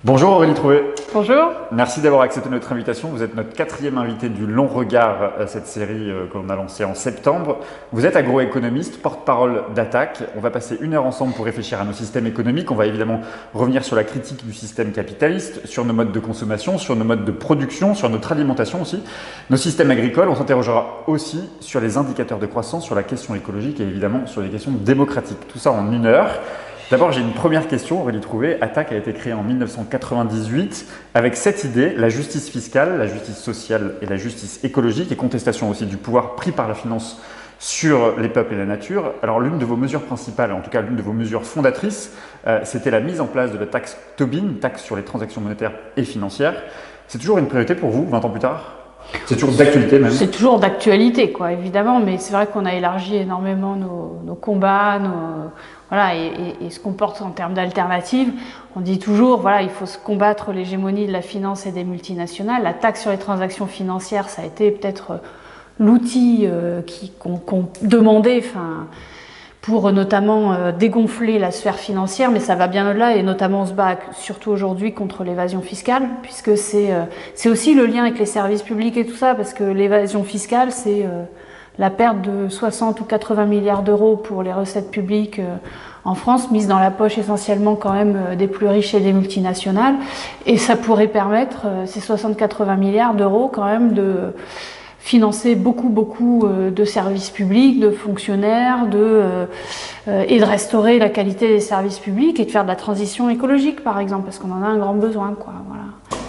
Bonjour Aurélie Trouvé. Bonjour. Merci d'avoir accepté notre invitation. Vous êtes notre 4e invité du Long Regard, cette série qu'on a lancée en septembre. Vous êtes agroéconomiste, porte-parole d'Attaque. On va passer 1 heure ensemble pour réfléchir à nos systèmes économiques. On va évidemment revenir sur la critique du système capitaliste, sur nos modes de consommation, sur nos modes de production, sur notre alimentation aussi, nos systèmes agricoles. On s'interrogera aussi sur les indicateurs de croissance, sur la question écologique et évidemment sur les questions démocratiques. Tout ça en 1 heure. D'abord, j'ai une première question, Aurélie Trouvé. Attaque a été créée en 1998 avec cette idée, la justice fiscale, la justice sociale et la justice écologique et contestation aussi du pouvoir pris par la finance sur les peuples et la nature. Alors l'une de vos mesures principales, en tout cas l'une de vos mesures fondatrices, c'était la mise en place de la taxe Tobin, taxe sur les transactions monétaires et financières. C'est toujours une priorité pour vous, 20 ans plus tard ? C'est toujours d'actualité même? C'est toujours d'actualité, quoi, évidemment, mais c'est vrai qu'on a élargi énormément nos combats, voilà, et ce qu'on porte en termes d'alternatives. On dit toujours, voilà, il faut se combattre l'hégémonie de la finance et des multinationales. La taxe sur les transactions financières, ça a été peut-être l'outil qu'on demandait, pour notamment dégonfler la sphère financière, mais ça va bien au-delà, et notamment on se bat surtout aujourd'hui contre l'évasion fiscale, puisque c'est aussi le lien avec les services publics et tout ça, parce que l'évasion fiscale, c'est la perte de 60 ou 80 milliards d'euros pour les recettes publiques en France, mises dans la poche essentiellement quand même des plus riches et des multinationales, et ça pourrait permettre, ces 60-80 milliards d'euros quand même de financer beaucoup de services publics, de fonctionnaires, et de restaurer la qualité des services publics et de faire de la transition écologique par exemple, parce qu'on en a un grand besoin, quoi, voilà.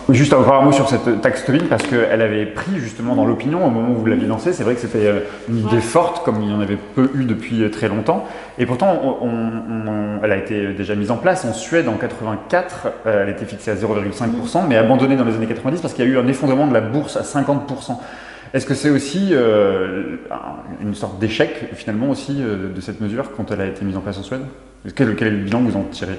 Juste encore un mot sur cette taxe Tobin, parce qu'elle avait pris justement dans l'opinion au moment où vous l'aviez lancée. C'est vrai que c'était une idée forte, comme il y en avait peu eu depuis très longtemps. Et pourtant, elle a été déjà mise en place en Suède en 84. Elle était fixée à 0,5%, mais abandonnée dans les années 90 parce qu'il y a eu un effondrement de la bourse à 50%. Est-ce que c'est aussi une sorte d'échec finalement aussi de cette mesure quand elle a été mise en place en Suède? Quel est le bilan que vous en tirez?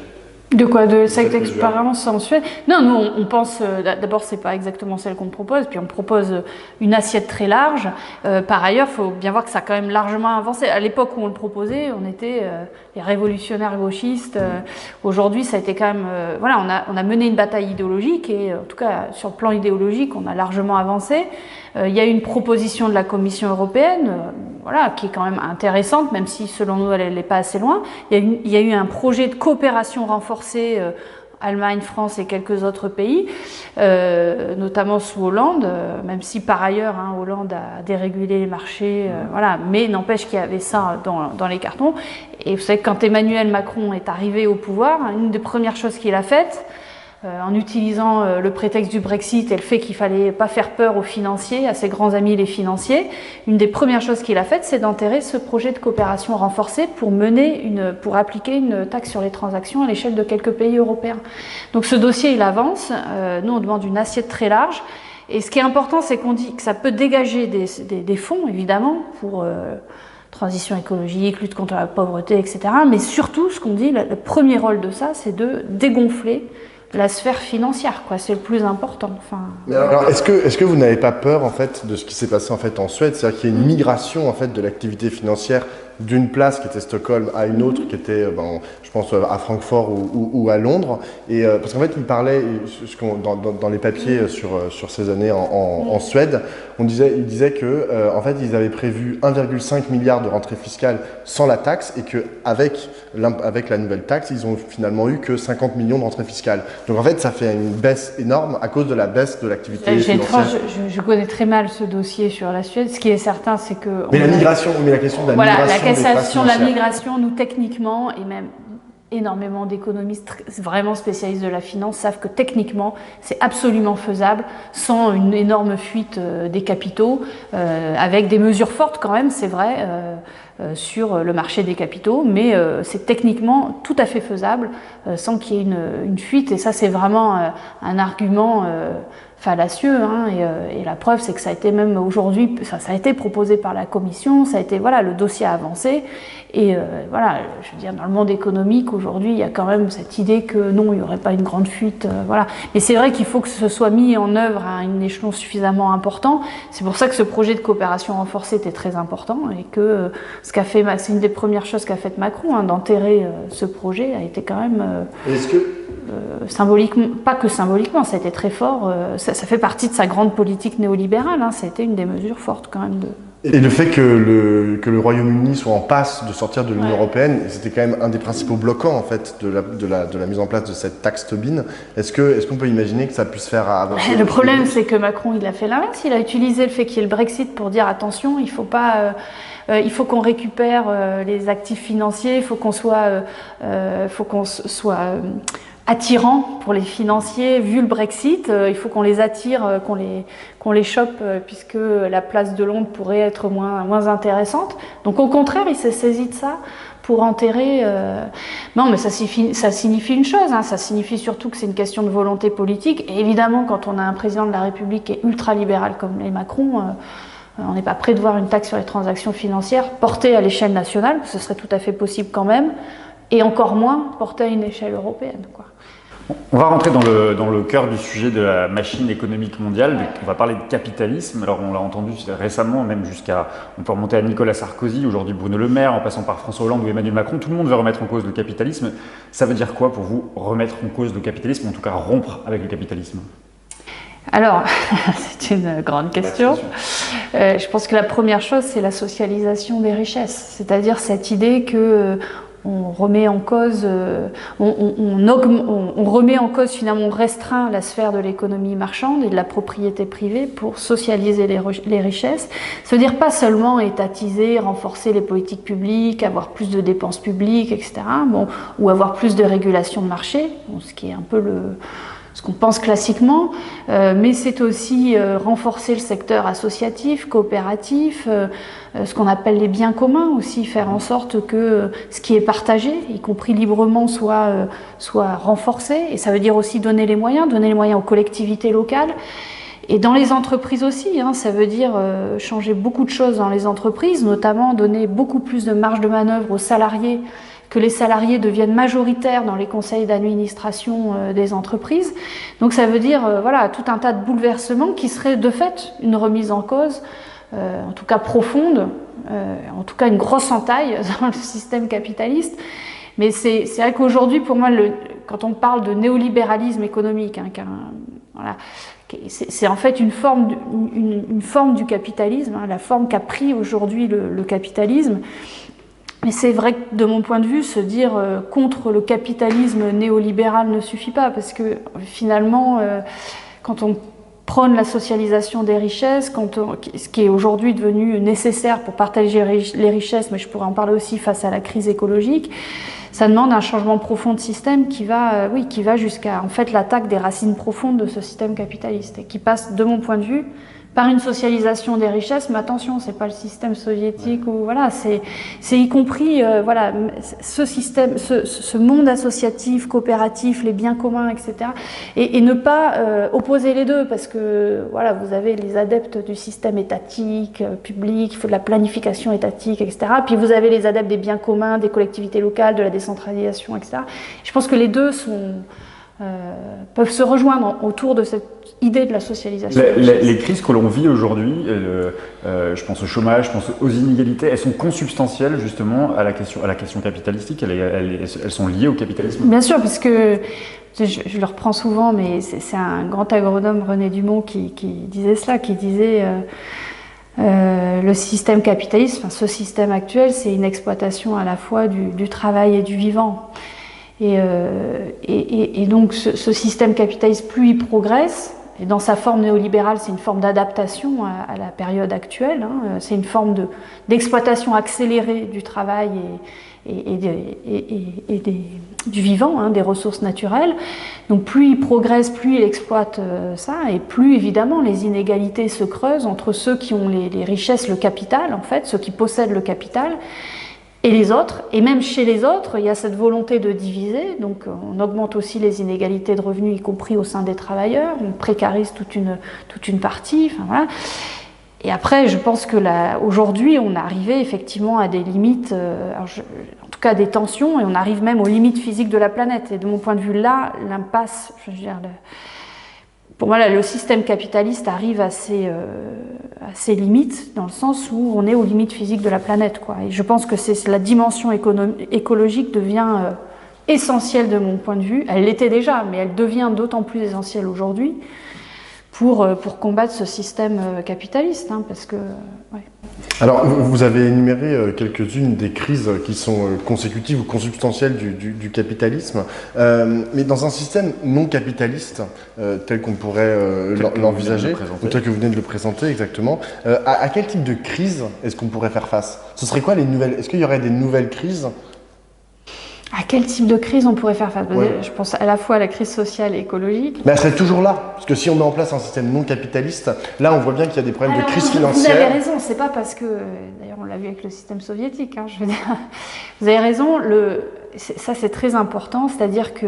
De quoi? De cette expérience en Suède? Non, nous on pense, d'abord c'est pas exactement celle qu'on propose, puis on propose une assiette très large. Par ailleurs, il faut bien voir que ça a quand même largement avancé. À l'époque où on le proposait, on était les révolutionnaires gauchistes. Aujourd'hui, ça a été quand même... voilà, on a mené une bataille idéologique, et en tout cas sur le plan idéologique, on a largement avancé. Il y a eu une proposition de la Commission européenne, voilà, qui est quand même intéressante, même si selon nous elle n'est pas assez loin. Il y a eu un projet de coopération renforcée, Allemagne, France et quelques autres pays, notamment sous Hollande, même si par ailleurs Hollande a dérégulé les marchés, voilà, mais n'empêche qu'il y avait ça dans les cartons. Et vous savez que quand Emmanuel Macron est arrivé au pouvoir, une des premières choses qu'il a faites, en utilisant le prétexte du Brexit et le fait qu'il fallait pas faire peur aux financiers, à ses grands amis les financiers, une des premières choses qu'il a faites, c'est d'enterrer ce projet de coopération renforcée pour appliquer une taxe sur les transactions à l'échelle de quelques pays européens. Donc ce dossier, il avance. Nous, on demande une assiette très large. Et ce qui est important, c'est qu'on dit que ça peut dégager des fonds, évidemment, pour transition écologique, lutte contre la pauvreté, etc. Mais surtout, ce qu'on dit, le premier rôle de ça, c'est de dégonfler la sphère financière, quoi. C'est le plus important. Mais alors, est-ce que vous n'avez pas peur en fait de ce qui s'est passé en fait en Suède, c'est-à-dire qu'il y a une migration en fait de l'activité financière d'une place qui était Stockholm à une autre qui était, je pense, à Francfort ou à Londres, et parce qu'en fait il parlait dans les papiers sur ces années en Suède, il disait que en fait ils avaient prévu 1,5 milliard de rentrées fiscales sans la taxe, et que avec la nouvelle taxe ils ont finalement eu que 50 millions de rentrées fiscales. Donc en fait ça fait une baisse énorme à cause de la baisse de l'activité financière. Je connais très mal ce dossier sur la Suède. Ce qui est certain, c'est que mais la question de la migration. La question de la migration, nous techniquement, et même énormément d'économistes vraiment spécialistes de la finance savent que techniquement c'est absolument faisable sans une énorme fuite des capitaux, avec des mesures fortes quand même, c'est vrai, sur le marché des capitaux, mais c'est techniquement tout à fait faisable sans qu'il y ait une fuite, et ça c'est vraiment un argument fallacieux, et la preuve c'est que ça a été même aujourd'hui, ça a été proposé par la Commission, ça a été, voilà, le dossier a avancé, et voilà, je veux dire, dans le monde économique aujourd'hui il y a quand même cette idée que non, il n'y aurait pas une grande fuite, voilà, mais c'est vrai qu'il faut que ce soit mis en œuvre à un échelon suffisamment important. C'est pour ça que ce projet de coopération renforcée était très important, et que c'est une des premières choses qu'a fait Macron, d'enterrer ce projet, a été quand même symboliquement, pas que symboliquement, ça a été très fort, ça fait partie de sa grande politique néolibérale, hein, ça a été une des mesures fortes quand même. Et le fait que le Royaume-Uni soit en passe de sortir de l'Union européenne, c'était quand même un des principaux bloquants en fait de la mise en place de cette taxe Tobin. Est-ce qu'on peut imaginer que ça puisse faire avancer? Le problème, c'est que Macron, il a fait l'inverse. Il a utilisé le fait qu'il y ait le Brexit pour dire attention, il faut pas, il faut qu'on récupère les actifs financiers, il faut qu'on soit, attirant pour les financiers. Vu le Brexit, il faut qu'on les attire, qu'on les chope, puisque la place de Londres pourrait être moins intéressante. Donc au contraire, il s'est saisi de ça pour enterrer. Non, mais ça signifie une chose, hein, ça signifie surtout que c'est une question de volonté politique. Et évidemment, quand on a un président de la République qui est ultra-libéral comme les Macron, on n'est pas prêt de voir une taxe sur les transactions financières portée à l'échelle nationale, ce serait tout à fait possible quand même, et encore moins portée à une échelle européenne, quoi. On va rentrer dans le cœur du sujet de la machine économique mondiale. On va parler de capitalisme. Alors on l'a entendu récemment, même on peut remonter à Nicolas Sarkozy, aujourd'hui Bruno Le Maire, en passant par François Hollande ou Emmanuel Macron. Tout le monde veut remettre en cause le capitalisme. Ça veut dire quoi pour vous, remettre en cause le capitalisme, en tout cas rompre avec le capitalisme? Alors, c'est une grande question. Je pense que la première chose, c'est la socialisation des richesses. C'est-à-dire cette idée que on remet en cause, on remet en cause, finalement, on restreint la sphère de l'économie marchande et de la propriété privée pour socialiser les richesses. Ça veut dire pas seulement étatiser, renforcer les politiques publiques, avoir plus de dépenses publiques, etc. Ou avoir plus de régulation de marché, ce qui est un peu ce qu'on pense classiquement, mais c'est aussi renforcer le secteur associatif, coopératif, ce qu'on appelle les biens communs aussi, faire en sorte que ce qui est partagé, y compris librement, soit renforcé. Et ça veut dire aussi donner les moyens aux collectivités locales. Et dans les entreprises aussi, hein, ça veut dire changer beaucoup de choses dans les entreprises, notamment donner beaucoup plus de marge de manœuvre aux salariés, que les salariés deviennent majoritaires dans les conseils d'administration des entreprises. Donc ça veut dire voilà, tout un tas de bouleversements qui seraient de fait une remise en cause, en tout cas profonde, en tout cas une grosse entaille dans le système capitaliste. Mais c'est vrai qu'aujourd'hui, pour moi, quand on parle de néolibéralisme économique, hein, voilà, c'est en fait une forme du capitalisme, hein, la forme qu'a pris aujourd'hui le capitalisme. Mais c'est vrai que de mon point de vue, se dire contre le capitalisme néolibéral ne suffit pas, parce que finalement, quand on prône la socialisation des richesses, ce qui est aujourd'hui devenu nécessaire pour partager les richesses, mais je pourrais en parler aussi face à la crise écologique, ça demande un changement profond de système qui va jusqu'à en fait l'attaque des racines profondes de ce système capitaliste et qui passe, de mon point de vue, par une socialisation des richesses, mais attention, c'est pas le système soviétique ou voilà, c'est y compris voilà ce système, ce monde associatif, coopératif, les biens communs, etc. Et ne pas opposer les deux, parce que voilà, vous avez les adeptes du système étatique, public, il faut de la planification étatique, etc. Puis vous avez les adeptes des biens communs, des collectivités locales, de la décentralisation, etc. Je pense que les deux peuvent se rejoindre autour de cette idée de la socialisation. Les crises que l'on vit aujourd'hui, je pense au chômage, je pense aux inégalités, elles sont consubstantielles justement à la question capitalistique, elles sont liées au capitalisme. Bien sûr, parce que je le reprends souvent, mais c'est un grand agronome, René Dumont, qui disait cela, qui disait le système capitaliste, enfin, ce système actuel, c'est une exploitation à la fois du travail et du vivant. Et donc ce système capitaliste, plus il progresse, et dans sa forme néolibérale, c'est une forme d'adaptation à la période actuelle, hein, c'est une forme d'exploitation accélérée du travail et du vivant, hein, des ressources naturelles. Donc plus il progresse, plus il exploite ça, et plus évidemment les inégalités se creusent entre ceux qui ont les richesses, le capital en fait, ceux qui possèdent le capital, et les autres, et même chez les autres, il y a cette volonté de diviser, donc on augmente aussi les inégalités de revenus, y compris au sein des travailleurs, on précarise toute une partie, enfin voilà. Et après, je pense que aujourd'hui, on est arrivé effectivement à des limites, en tout cas des tensions, et on arrive même aux limites physiques de la planète. Et de mon point de vue, là, l'impasse, je veux dire, pour moi, là, le système capitaliste arrive à ses limites, dans le sens où on est aux limites physiques de la planète, quoi. Et je pense que la dimension écologique devient essentielle de mon point de vue. Elle l'était déjà, mais elle devient d'autant plus essentielle aujourd'hui pour combattre ce système capitaliste, hein, parce que... Ouais. Alors, vous avez énuméré quelques-unes des crises qui sont consécutives ou consubstantielles du capitalisme, mais dans un système non capitaliste, tel qu'on pourrait l'envisager, ou tel que vous venez de le présenter exactement, à quel type de crise est-ce qu'on pourrait faire face? Ce serait quoi les nouvelles? Est-ce qu'il y aurait des nouvelles crises? À quel type de crise on pourrait faire face? Ouais. Je pense à la fois à la crise sociale et écologique. Mais elle serait toujours là, parce que si on met en place un système non capitaliste, là on voit bien qu'il y a des problèmes de crise financière. Vous avez raison, c'est pas parce que, d'ailleurs on l'a vu avec le système soviétique, hein, je veux dire, vous avez raison, ça c'est très important, c'est-à-dire que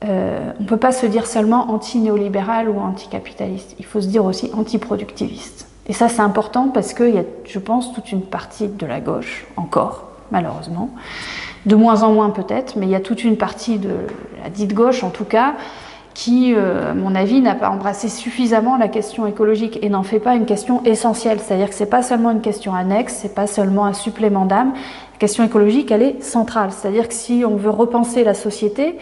on ne peut pas se dire seulement anti-néolibéral ou anti-capitaliste, il faut se dire aussi anti-productiviste. Et ça c'est important parce qu'il y a, je pense, toute une partie de la gauche, encore, malheureusement, de moins en moins peut-être, mais il y a toute une partie de la dite gauche en tout cas, qui, à mon avis, n'a pas embrassé suffisamment la question écologique et n'en fait pas une question essentielle. C'est-à-dire que ce n'est pas seulement une question annexe, ce n'est pas seulement un supplément d'âme. La question écologique, elle est centrale. C'est-à-dire que si on veut repenser la société,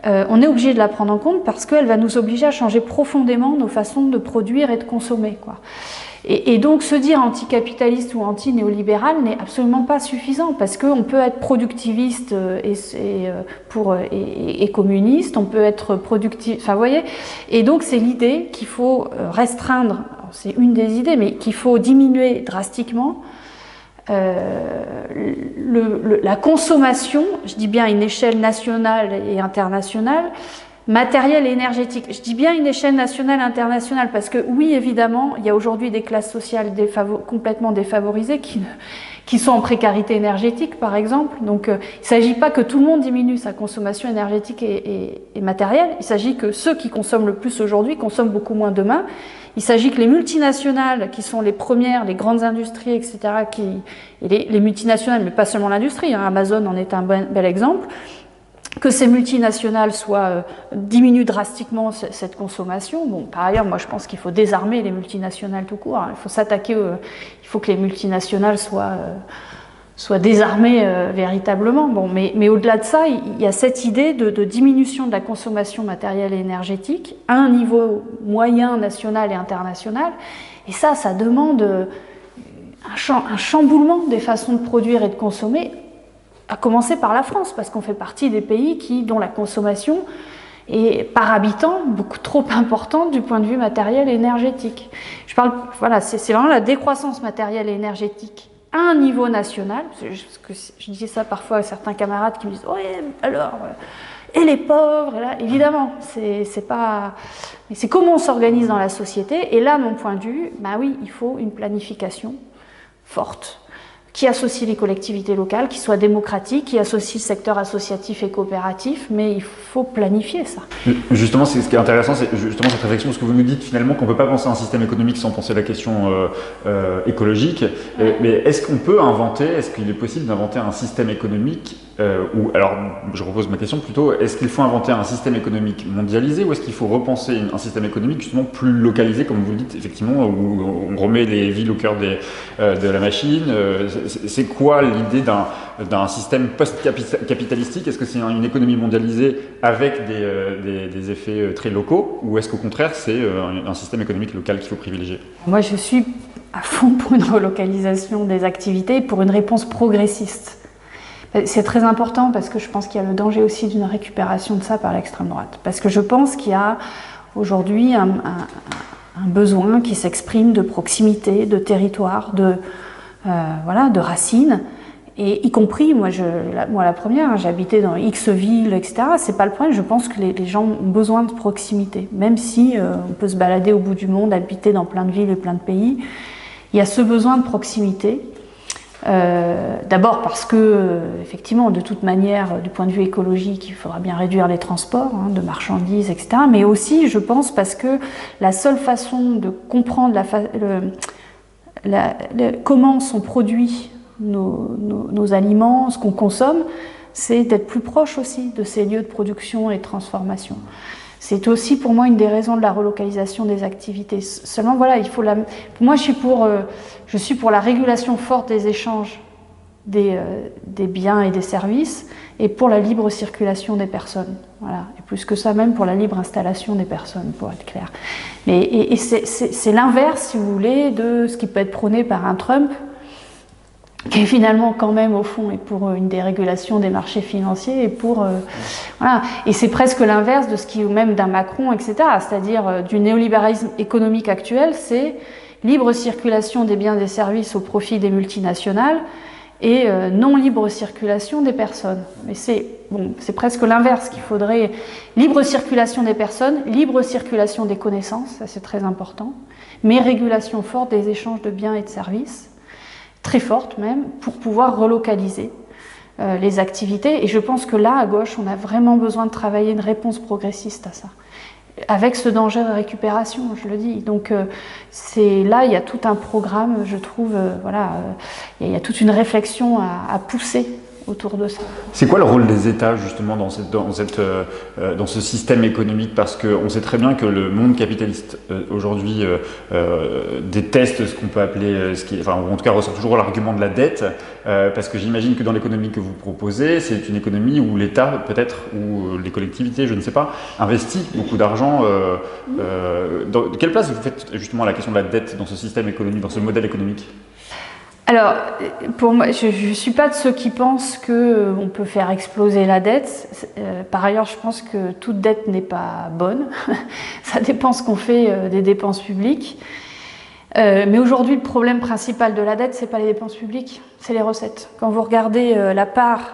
on est obligé de la prendre en compte parce qu'elle va nous obliger à changer profondément nos façons de produire et de consommer, quoi. Et donc se dire anticapitaliste ou anti-néolibéral n'est absolument pas suffisant parce qu'on peut être productiviste et communiste, on peut être productif, enfin vous voyez, et donc c'est l'idée qu'il faut restreindre, c'est une des idées, mais qu'il faut diminuer drastiquement la consommation, je dis bien à une échelle nationale et internationale, matériel et énergétique. Je dis bien une échelle nationale et internationale parce que oui, évidemment, il y a aujourd'hui des classes sociales complètement défavorisées qui sont en précarité énergétique, par exemple. Donc, il ne s'agit pas que tout le monde diminue sa consommation énergétique et matérielle. Il s'agit que ceux qui consomment le plus aujourd'hui consomment beaucoup moins demain. Il s'agit que les multinationales, qui sont les premières, les grandes industries, etc., les multinationales, mais pas seulement l'industrie, hein, Amazon en est un bel exemple, que ces multinationales diminuent drastiquement cette consommation. Bon, par ailleurs, moi je pense qu'il faut désarmer les multinationales tout court. Il faut s'attaquer, il faut que les multinationales soient désarmées véritablement. Bon, mais au-delà de ça, il y a cette idée de diminution de la consommation matérielle et énergétique à un niveau moyen, national et international. Et ça demande un chamboulement des façons de produire et de consommer, à commencer par la France, parce qu'on fait partie des pays dont la consommation est par habitant beaucoup trop importante du point de vue matériel et énergétique. Voilà, c'est vraiment la décroissance matérielle et énergétique à un niveau national, parce que je dis ça parfois à certains camarades qui me disent « Ouais, alors, et les pauvres ?» et là, évidemment, c'est pas... Mais c'est comment on s'organise dans la société, et là, mon point de vue, bah oui, il faut une planification forte, qui associe les collectivités locales, qui soit démocratique, qui associe le secteur associatif et coopératif, mais il faut planifier ça. Justement, ce qui est intéressant, c'est justement cette réflexion, parce que vous nous dites finalement qu'on ne peut pas penser à un système économique sans penser à la question écologique. Mais est-ce qu'on peut inventer, est-ce qu'il est possible d'inventer un système économique alors, je repose ma question plutôt, est-ce qu'il faut inventer un système économique mondialisé ou est-ce qu'il faut repenser un système économique justement plus localisé, comme vous le dites, effectivement, où on remet les villes au cœur de la machine? C'est quoi l'idée d'un système post-capitalistique? Est-ce que c'est une économie mondialisée avec des effets très locaux ou est-ce qu'au contraire c'est un système économique local qu'il faut privilégier? Moi je suis à fond pour une relocalisation des activités, pour une réponse progressiste. C'est très important parce que je pense qu'il y a le danger aussi d'une récupération de ça par l'extrême droite. Parce que je pense qu'il y a aujourd'hui un besoin qui s'exprime de proximité, de territoire, de racines. Et y compris, moi la première, j'ai habité dans X villes, etc. C'est pas le problème, je pense que les gens ont besoin de proximité. Même si on peut se balader au bout du monde, habiter dans plein de villes et plein de pays, il y a ce besoin de proximité. D'abord parce que, effectivement, de toute manière, du point de vue écologique, il faudra bien réduire les transports de marchandises, etc. Mais aussi, je pense, parce que la seule façon de comprendre comment sont produits nos aliments, ce qu'on consomme, c'est d'être plus proche aussi de ces lieux de production et de transformation. C'est aussi pour moi une des raisons de la relocalisation des activités. Seulement voilà, moi je suis pour la régulation forte des échanges des biens et des services et pour la libre circulation des personnes. Voilà. Et plus que ça même pour la libre installation des personnes, pour être clair. Et c'est l'inverse, si vous voulez, de ce qui peut être prôné par un Trump, qui est finalement quand même au fond et pour une dérégulation des marchés financiers et pour voilà. Et c'est presque l'inverse de ce qui même d'un Macron, etc. C'est-à-dire du néolibéralisme économique actuel, c'est libre circulation des biens et des services au profit des multinationales et non libre circulation des personnes. Mais c'est presque l'inverse qu'il faudrait. Libre circulation des personnes, libre circulation des connaissances, ça c'est très important, mais régulation forte des échanges de biens et de services, très forte même, pour pouvoir relocaliser les activités. Et je pense que là, à gauche, on a vraiment besoin de travailler une réponse progressiste à ça, avec ce danger de récupération, je le dis. Donc là, il y a tout un programme, je trouve, il y a toute une réflexion à pousser autour de ça. C'est quoi le rôle des États justement dans ce système économique? Parce qu'on sait très bien que le monde capitaliste aujourd'hui déteste ce qu'on peut appeler, ou en tout cas ressort toujours l'argument de la dette, parce que j'imagine que dans l'économie que vous proposez, c'est une économie où l'État peut-être, ou les collectivités, je ne sais pas, investit beaucoup d'argent. Quelle place vous faites justement à la question de la dette dans ce système économique, dans ce modèle économique? Alors, pour moi, je ne suis pas de ceux qui pensent qu'on peut faire exploser la dette. Par ailleurs, je pense que toute dette n'est pas bonne. Ça dépend ce qu'on fait des dépenses publiques. Mais aujourd'hui, le problème principal de la dette, ce n'est pas les dépenses publiques, c'est les recettes. Quand vous regardez la part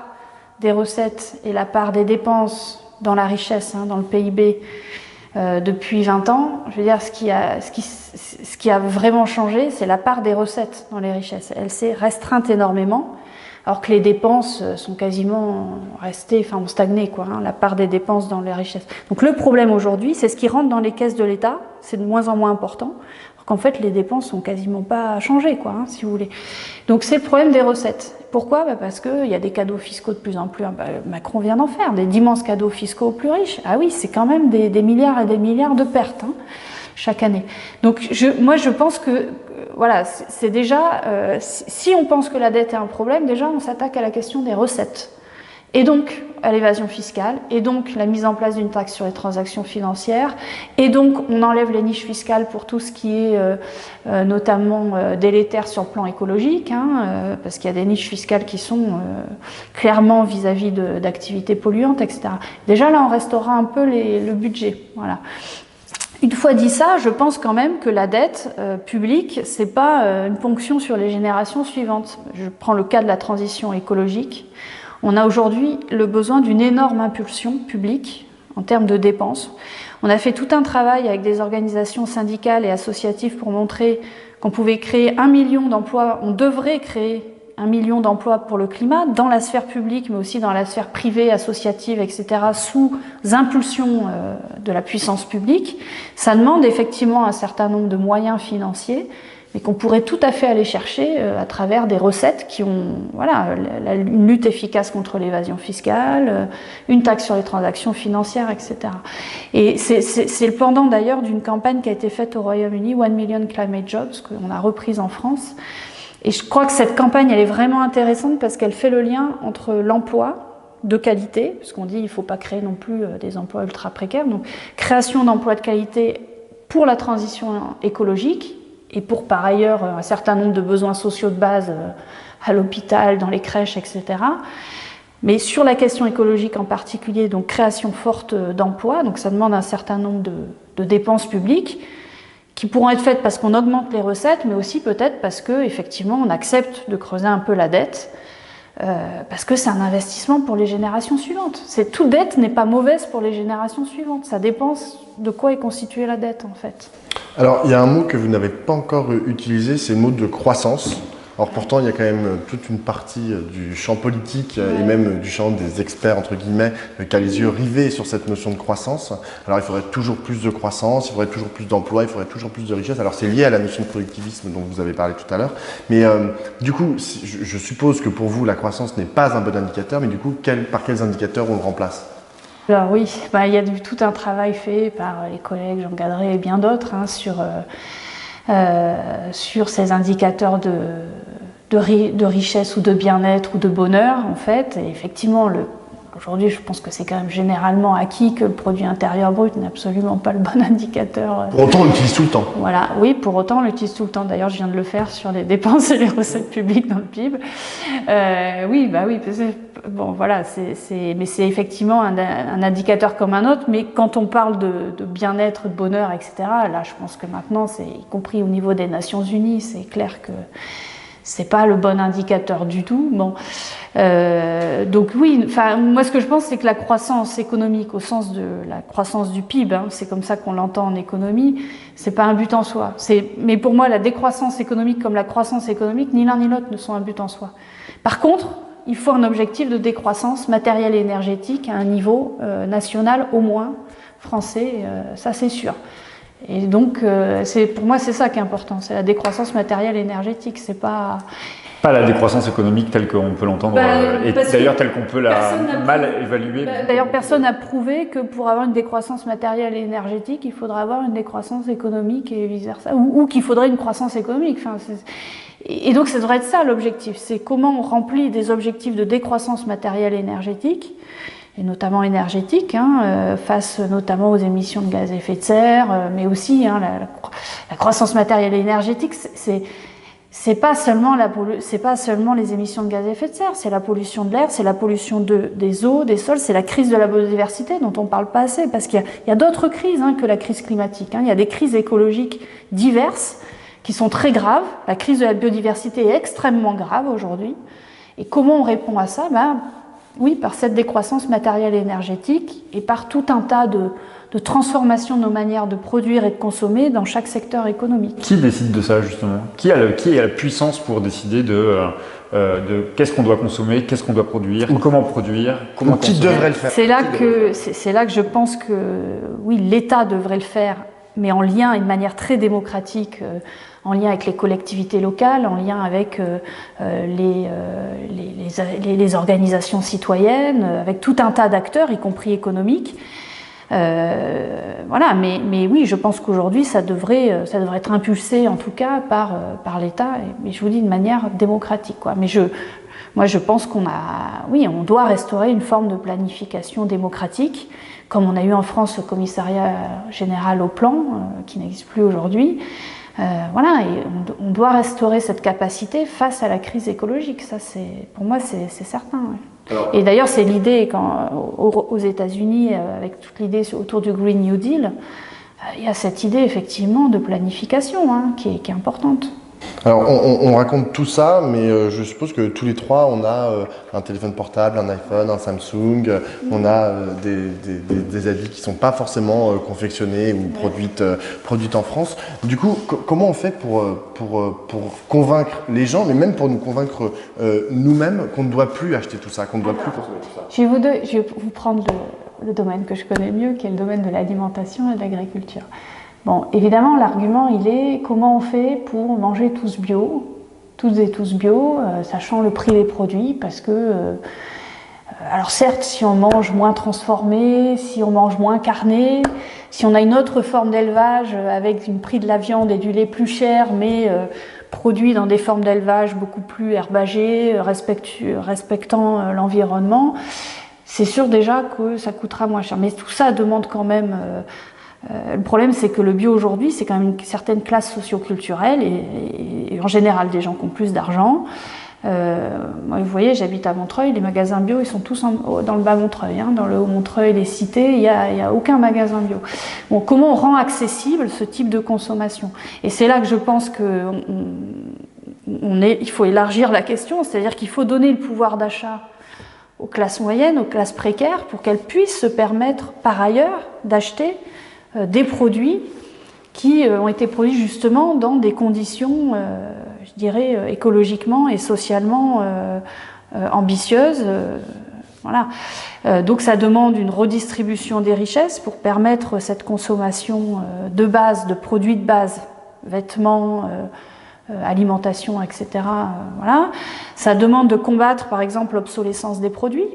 des recettes et la part des dépenses dans la richesse, dans le PIB, depuis 20 ans, je veux dire, ce qui a vraiment changé, c'est la part des recettes dans les richesses. Elle s'est restreinte énormément, alors que les dépenses sont quasiment restées, ont stagné, la part des dépenses dans les richesses. Donc le problème aujourd'hui, c'est ce qui rentre dans les caisses de l'État, c'est de moins en moins important, alors qu'en fait les dépenses sont quasiment pas changées, si vous voulez. Donc c'est le problème des recettes. Pourquoi ? Parce qu'il y a des cadeaux fiscaux de plus en plus, Macron vient d'en faire, d'immenses cadeaux fiscaux aux plus riches. Ah oui, c'est quand même des milliards et des milliards de pertes chaque année. Donc moi je pense que, c'est déjà, si on pense que la dette est un problème, déjà on s'attaque à la question des recettes. Et donc à l'évasion fiscale, et donc la mise en place d'une taxe sur les transactions financières, et donc on enlève les niches fiscales pour tout ce qui est notamment délétère sur le plan écologique, parce qu'il y a des niches fiscales qui sont clairement vis-à-vis d'activités polluantes, etc. Déjà là on restaurera un peu le budget. Voilà. Une fois dit ça, je pense quand même que la dette publique, c'est pas une ponction sur les générations suivantes. Je prends le cas de la transition écologique. On a aujourd'hui le besoin d'une énorme impulsion publique en termes de dépenses. On a fait tout un travail avec des organisations syndicales et associatives pour montrer qu'on pouvait créer 1 million d'emplois, on devrait créer 1 million d'emplois pour le climat dans la sphère publique, mais aussi dans la sphère privée, associative, etc., sous impulsion de la puissance publique. Ça demande effectivement un certain nombre de moyens financiers, mais qu'on pourrait tout à fait aller chercher à travers des recettes qui ont, une lutte efficace contre l'évasion fiscale, une taxe sur les transactions financières, etc. Et c'est le pendant d'ailleurs d'une campagne qui a été faite au Royaume-Uni, 1 Million Climate Jobs, qu'on a reprise en France. Et je crois que cette campagne, elle est vraiment intéressante parce qu'elle fait le lien entre l'emploi de qualité, parce qu'on dit qu'il ne faut pas créer non plus des emplois ultra précaires, donc création d'emplois de qualité pour la transition écologique, et pour par ailleurs un certain nombre de besoins sociaux de base à l'hôpital, dans les crèches, etc. Mais sur la question écologique en particulier, donc création forte d'emplois, donc ça demande un certain nombre de dépenses publiques qui pourront être faites parce qu'on augmente les recettes, mais aussi peut-être parce qu'effectivement on accepte de creuser un peu la dette, parce que c'est un investissement pour les générations suivantes. Toute dette n'est pas mauvaise pour les générations suivantes, ça dépend de quoi est constituée la dette en fait. Alors, il y a un mot que vous n'avez pas encore utilisé, c'est le mot de croissance. Alors pourtant, il y a quand même toute une partie du champ politique et même du champ des experts, entre guillemets, qui a les yeux rivés sur cette notion de croissance. Alors il faudrait toujours plus de croissance, il faudrait toujours plus d'emplois, il faudrait toujours plus de richesse. Alors c'est lié à la notion de productivisme dont vous avez parlé tout à l'heure. Mais du coup, je suppose que pour vous, la croissance n'est pas un bon indicateur, mais du coup, par quels indicateurs on le remplace ? Alors oui, il y a tout un travail fait par les collègues Jean Gadret et bien d'autres sur ces indicateurs de richesse ou de bien-être ou de bonheur, en fait. Et effectivement, aujourd'hui, je pense que c'est quand même généralement acquis que le produit intérieur brut n'est absolument pas le bon indicateur. Pour autant, on l'utilise tout le temps. Voilà, oui, pour autant, on l'utilise tout le temps. D'ailleurs, je viens de le faire sur les dépenses et les recettes publiques dans le PIB. Oui, bon, voilà, mais c'est effectivement un indicateur comme un autre. Mais quand on parle de bien-être, de bonheur, etc., là, je pense que maintenant, y compris au niveau des Nations Unies, c'est clair que c'est pas le bon indicateur du tout. Bon, donc oui, enfin moi ce que je pense c'est que la croissance économique au sens de la croissance du PIB, hein, c'est comme ça qu'on l'entend en économie, c'est pas un but en soi. Mais pour moi la décroissance économique comme la croissance économique, ni l'un ni l'autre ne sont un but en soi. Par contre, il faut un objectif de décroissance matérielle et énergétique à un niveau national au moins français, ça c'est sûr. Et donc, pour moi, c'est ça qui est important, c'est la décroissance matérielle et énergétique, c'est pas la décroissance économique telle qu'on peut l'entendre, et d'ailleurs telle qu'on peut la mal évaluer. D'ailleurs, personne n'a prouvé que pour avoir une décroissance matérielle et énergétique, il faudra avoir une décroissance économique et vice-versa, ou qu'il faudrait une croissance économique. Enfin, et donc, ça devrait être ça l'objectif, c'est comment on remplit des objectifs de décroissance matérielle et énergétique, et notamment énergétique, face notamment aux émissions de gaz à effet de serre, mais aussi la croissance matérielle et énergétique, c'est pas seulement les émissions de gaz à effet de serre, c'est la pollution de l'air, c'est la pollution des eaux, des sols, c'est la crise de la biodiversité dont on parle pas assez, parce qu'il y a d'autres crises que la crise climatique. Il y a des crises écologiques diverses qui sont très graves. La crise de la biodiversité est extrêmement grave aujourd'hui. Et comment on répond à ça? Oui, par cette décroissance matérielle et énergétique et par tout un tas de transformations de nos manières de produire et de consommer dans chaque secteur économique. Qui décide de ça justement? Qui a la puissance pour décider de qu'est-ce qu'on doit consommer, qu'est-ce qu'on doit produire, comment produire, comment qui consommer? devrait le faire? C'est là que je pense que oui, l'État devrait le faire, mais en lien et de manière très démocratique, en lien avec les collectivités locales, en lien avec les organisations citoyennes, avec tout un tas d'acteurs, y compris économiques. Voilà, mais oui, je pense qu'aujourd'hui, ça devrait être impulsé, en tout cas, par l'État, mais je vous dis de manière démocratique, quoi. Mais moi, je pense on doit restaurer une forme de planification démocratique, comme on a eu en France le commissariat général au plan, qui n'existe plus aujourd'hui. Voilà, et on doit restaurer cette capacité face à la crise écologique. Ça, pour moi, c'est certain. Ouais. Et d'ailleurs, c'est l'idée aux États-Unis, avec toute l'idée autour du Green New Deal, il y a cette idée effectivement de planification qui est importante. Alors, on raconte tout ça, mais je suppose que tous les trois, on a un téléphone portable, un iPhone, un Samsung, on a des habits qui ne sont pas forcément confectionnés ou produites en France. Du coup, comment on fait pour convaincre les gens, mais même pour nous convaincre nous-mêmes qu'on ne doit plus acheter tout ça, qu'on ne doit plus consommer tout ça? Je vais vous prendre le domaine que je connais mieux, qui est le domaine de l'alimentation et de l'agriculture. Bon, évidemment, l'argument, il est comment on fait pour manger tous bio, toutes et tous bio, sachant le prix des produits, parce que, alors certes, si on mange moins transformé, si on mange moins carné, si on a une autre forme d'élevage avec un prix de la viande et du lait plus cher, mais produit dans des formes d'élevage beaucoup plus herbagées, respectant l'environnement, c'est sûr déjà que ça coûtera moins cher. Mais tout ça demande quand même... le problème, c'est que le bio aujourd'hui, c'est quand même une certaine classe socio-culturelle et en général des gens qui ont plus d'argent. Moi, vous voyez, j'habite à Montreuil, les magasins bio, ils sont tous dans le bas Montreuil. Dans le haut Montreuil, les cités, il y a aucun magasin bio. Bon, comment on rend accessible ce type de consommation? Et c'est là que je pense il faut élargir la question, c'est-à-dire qu'il faut donner le pouvoir d'achat aux classes moyennes, aux classes précaires, pour qu'elles puissent se permettre par ailleurs d'acheter des produits qui ont été produits justement dans des conditions, je dirais, écologiquement et socialement ambitieuses. Voilà. Donc ça demande une redistribution des richesses pour permettre cette consommation de base, de produits de base, vêtements, alimentation, etc. Voilà. Ça demande de combattre par exemple l'obsolescence des produits.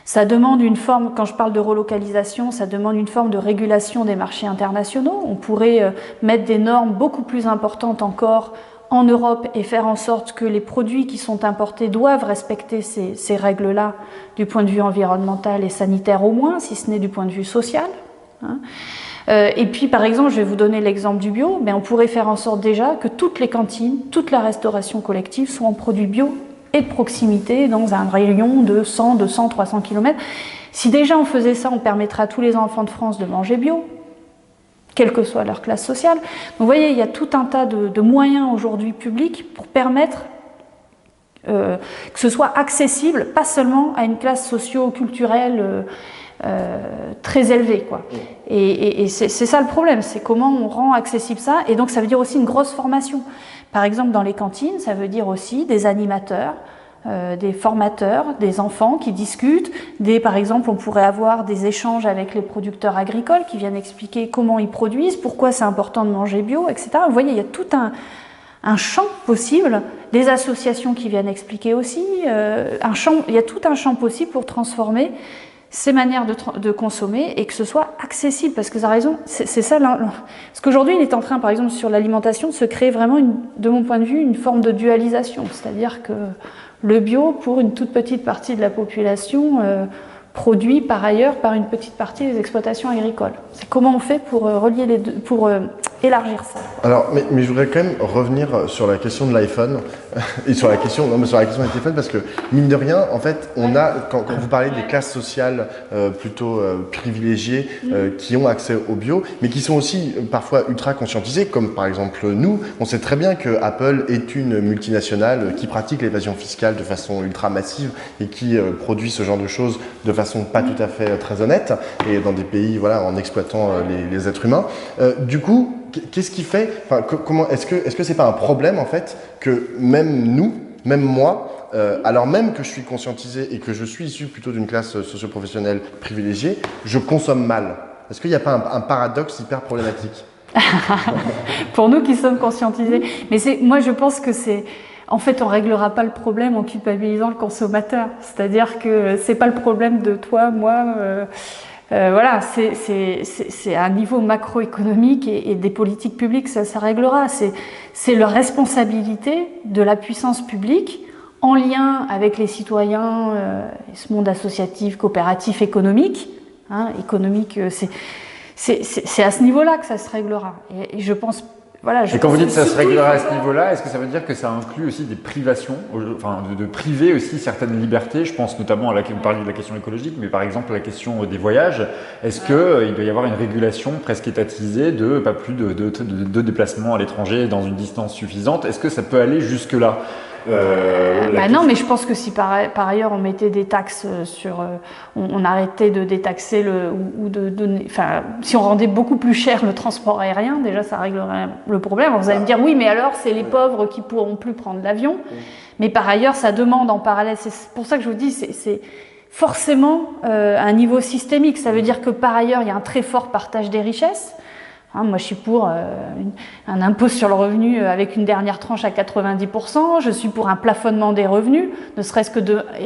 Ça demande une forme, quand je parle de relocalisation, ça demande une forme de régulation des marchés internationaux. On pourrait mettre des normes beaucoup plus importantes encore en Europe et faire en sorte que les produits qui sont importés doivent respecter ces règles-là du point de vue environnemental et sanitaire au moins, si ce n'est du point de vue social. Hein. Et puis par exemple, je vais vous donner l'exemple du bio, mais on pourrait faire en sorte déjà que toutes les cantines, toute la restauration collective soient en produits bio et de proximité dans un rayon de 100, 200, 300 km. Si déjà on faisait ça, on permettrait à tous les enfants de France de manger bio, quelle que soit leur classe sociale. Donc vous voyez, il y a tout un tas de moyens aujourd'hui publics pour permettre que ce soit accessible, pas seulement à une classe socio-culturelle très élevée, quoi. Et c'est ça le problème, c'est comment on rend accessible ça. Et donc ça veut dire aussi une grosse formation. Par exemple, dans les cantines, ça veut dire aussi des animateurs, des formateurs, des enfants qui discutent, par exemple, on pourrait avoir des échanges avec les producteurs agricoles qui viennent expliquer comment ils produisent, pourquoi c'est important de manger bio, etc. Vous voyez, il y a tout un champ possible, des associations qui viennent expliquer aussi, il y a tout un champ possible pour transformer ces manières de consommer et que ce soit accessible, parce que ça a raison, c'est ça, parce qu'aujourd'hui il est en train, par exemple sur l'alimentation, de se créer vraiment, de mon point de vue, une forme de dualisation, c'est-à-dire que le bio, pour une toute petite partie de la population, produit par ailleurs par une petite partie des exploitations agricoles. C'est comment on fait pour relier les deux, pour élargir ça. Alors, mais je voudrais quand même revenir sur la question de l'iPhone et sur la question, non, mais sur la question des téléphones, parce que mine de rien, en fait, on a, quand vous parlez des classes sociales plutôt privilégiées qui ont accès au bio, mais qui sont aussi parfois ultra conscientisées, comme par exemple nous, on sait très bien que Apple est une multinationale qui pratique l'évasion fiscale de façon ultra massive et qui produit ce genre de choses de façon pas tout à fait très honnête et dans des pays, voilà, en exploitant les êtres humains. Du coup, qu'est-ce qui fait, enfin, comment est-ce que c'est pas un problème en fait que même nous, même moi, alors même que je suis conscientisé et que je suis issu plutôt d'une classe socio-professionnelle privilégiée, je consomme mal. Est-ce qu'il n'y a pas un paradoxe hyper problématique? Pour nous qui sommes conscientisés, mais moi je pense que en fait, on réglera pas le problème en culpabilisant le consommateur. C'est-à-dire que c'est pas le problème de toi, moi. Voilà, c'est à un niveau macroéconomique et des politiques publiques, ça réglera. C'est la responsabilité de la puissance publique en lien avec les citoyens, ce monde associatif, coopératif, économique. Hein, économique, c'est à ce niveau-là que ça se réglera. Et je pense. Voilà, et quand vous dites que ça se réglera à ce niveau-là, est-ce que ça veut dire que ça inclut aussi des privations, enfin de priver aussi certaines libertés? Je pense notamment vous parliez de la question écologique, mais par exemple la question des voyages. Est-ce qu'il doit y avoir une régulation presque étatisée de pas plus de 2 déplacements à l'étranger dans une distance suffisante? Est-ce que ça peut aller jusque-là? Non, mais je pense que si par ailleurs on mettait des taxes sur, on arrêtait de détaxer ou de donner, enfin, si on rendait beaucoup plus cher le transport aérien, déjà ça réglerait le problème. Alors, vous allez me dire oui, mais alors c'est les pauvres qui pourront plus prendre l'avion. Mais par ailleurs, ça demande en parallèle. C'est pour ça que je vous dis, c'est forcément un niveau systémique. Ça veut dire que par ailleurs, il y a un très fort partage des richesses. Moi, je suis pour un impôt sur le revenu avec une dernière tranche à 90%. Je suis pour un plafonnement des revenus, ne serait-ce que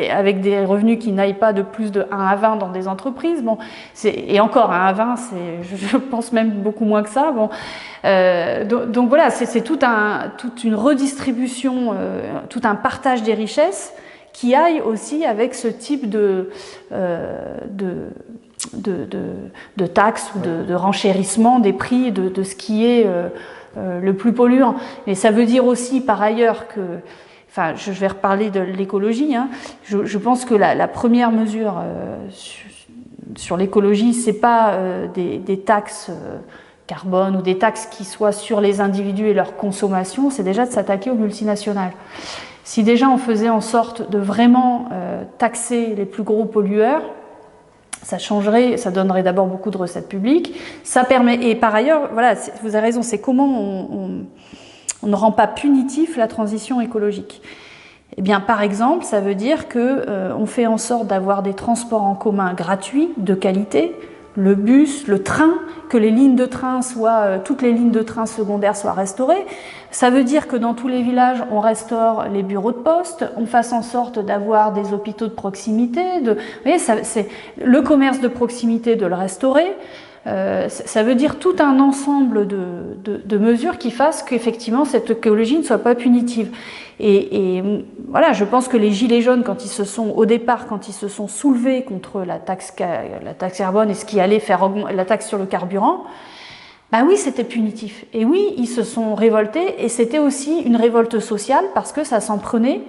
avec des revenus qui n'aillent pas de plus de 1 à 20 dans des entreprises. Bon, et encore 1 à 20, je pense même beaucoup moins que ça. Bon, donc voilà, c'est toute une redistribution, tout un partage des richesses qui aille aussi avec ce type de taxes ou de renchérissement des prix de ce qui est le plus polluant. Mais ça veut dire aussi par ailleurs que, enfin, je vais reparler de l'écologie, hein, je pense que la première mesure sur l'écologie, c'est pas des taxes carbone ou des taxes qui soient sur les individus et leur consommation, c'est déjà de s'attaquer aux multinationales. Si déjà on faisait en sorte de vraiment taxer les plus gros pollueurs, ça changerait, ça donnerait d'abord beaucoup de recettes publiques. Ça permet, et par ailleurs, voilà, vous avez raison, c'est comment on ne rend pas punitif la transition écologique. Eh bien, par exemple, ça veut dire que on fait en sorte d'avoir des transports en commun gratuits, de qualité, le bus, le train, que les lignes de train toutes les lignes de train secondaires soient restaurées. Ça veut dire que dans tous les villages, on restaure les bureaux de poste, on fasse en sorte d'avoir des hôpitaux de proximité. Vous voyez, c'est le commerce de proximité de le restaurer. Ça veut dire tout un ensemble de mesures qui fassent qu'effectivement cette écologie ne soit pas punitive. Et voilà, je pense que les gilets jaunes, quand ils se sont soulevés contre la taxe carbone et ce qui allait faire augmenter la taxe sur le carburant, bah oui, c'était punitif. Et oui, ils se sont révoltés, et c'était aussi une révolte sociale parce que ça s'en prenait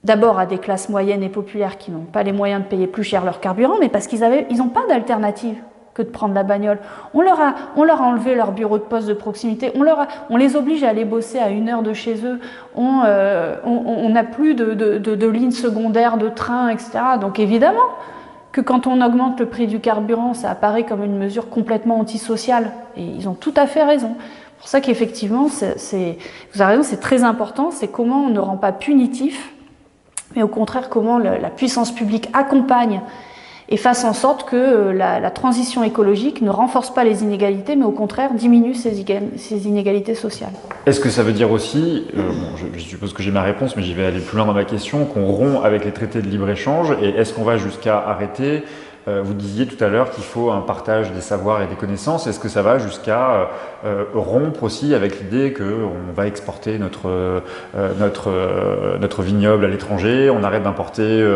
d'abord à des classes moyennes et populaires qui n'ont pas les moyens de payer plus cher leur carburant, mais parce qu'ils n'ont pas d'alternative que de prendre la bagnole. On leur a enlevé leur bureau de poste de proximité, on les oblige à aller bosser à 1 heure de chez eux, on n'a plus de lignes secondaires, de trains, etc. Donc évidemment que quand on augmente le prix du carburant, ça apparaît comme une mesure complètement antisociale, et ils ont tout à fait raison. C'est pour ça qu'effectivement, vous avez raison, c'est très important, c'est comment on ne rend pas punitif, mais au contraire comment la puissance publique accompagne et fasse en sorte que la transition écologique ne renforce pas les inégalités, mais au contraire diminue ces inégalités sociales. Est-ce que ça veut dire aussi, je suppose que j'ai ma réponse, mais j'y vais aller plus loin dans ma question, qu'on rompt avec les traités de libre-échange, et est-ce qu'on va jusqu'à arrêter vous disiez tout à l'heure qu'il faut un partage des savoirs et des connaissances. Est-ce que ça va jusqu'à rompre aussi avec l'idée qu'on va exporter notre vignoble à l'étranger, on arrête d'importer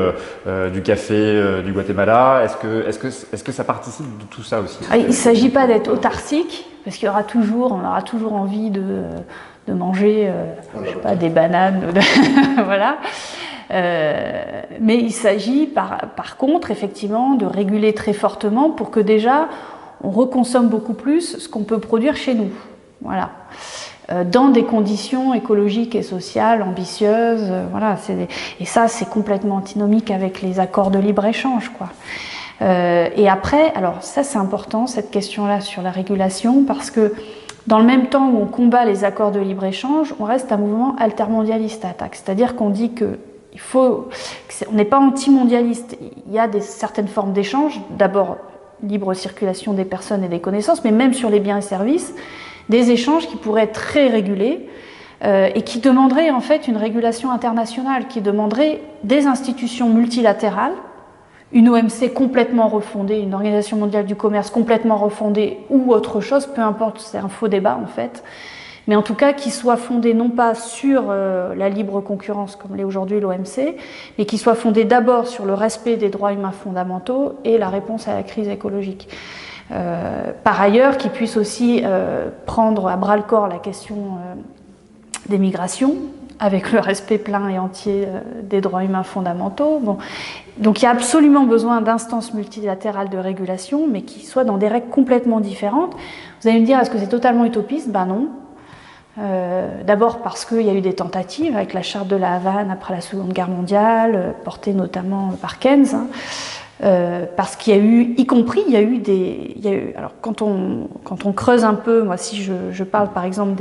du café du Guatemala? Est-ce que ça participe de tout ça aussi? Il ne s'agit pas d'être autarcique, parce qu'on aura toujours envie de manger je sais pas, des bananes, voilà. Mais il s'agit par contre effectivement de réguler très fortement pour que déjà on reconsomme beaucoup plus ce qu'on peut produire chez nous, voilà, dans des conditions écologiques et sociales ambitieuses, voilà, et ça c'est complètement antinomique avec les accords de libre-échange, quoi. Et après, alors ça c'est important, cette question-là sur la régulation, parce que dans le même temps où on combat les accords de libre-échange, on reste un mouvement altermondialiste à attaque, c'est-à-dire qu'on dit que on n'est pas anti-mondialiste, il y a certaines formes d'échange, d'abord libre circulation des personnes et des connaissances, mais même sur les biens et services, des échanges qui pourraient être très régulés et qui demanderaient en fait une régulation internationale, qui demanderait des institutions multilatérales, une OMC complètement refondée, une Organisation mondiale du commerce complètement refondée ou autre chose, peu importe, c'est un faux débat en fait, mais en tout cas qui soit fondée non pas sur la libre concurrence comme l'est aujourd'hui l'OMC, mais qui soit fondée d'abord sur le respect des droits humains fondamentaux et la réponse à la crise écologique. Par ailleurs, qui puisse aussi prendre à bras-le-corps la question des migrations, avec le respect plein et entier des droits humains fondamentaux. Bon. Donc il y a absolument besoin d'instances multilatérales de régulation, mais qui soient dans des règles complètement différentes. Vous allez me dire, est-ce que c'est totalement utopiste? Ben non. D'abord parce qu'il y a eu des tentatives avec la charte de la Havane après la Seconde Guerre mondiale, portée notamment par Keynes, parce qu'il y a eu, alors quand on creuse un peu, moi si je parle par exemple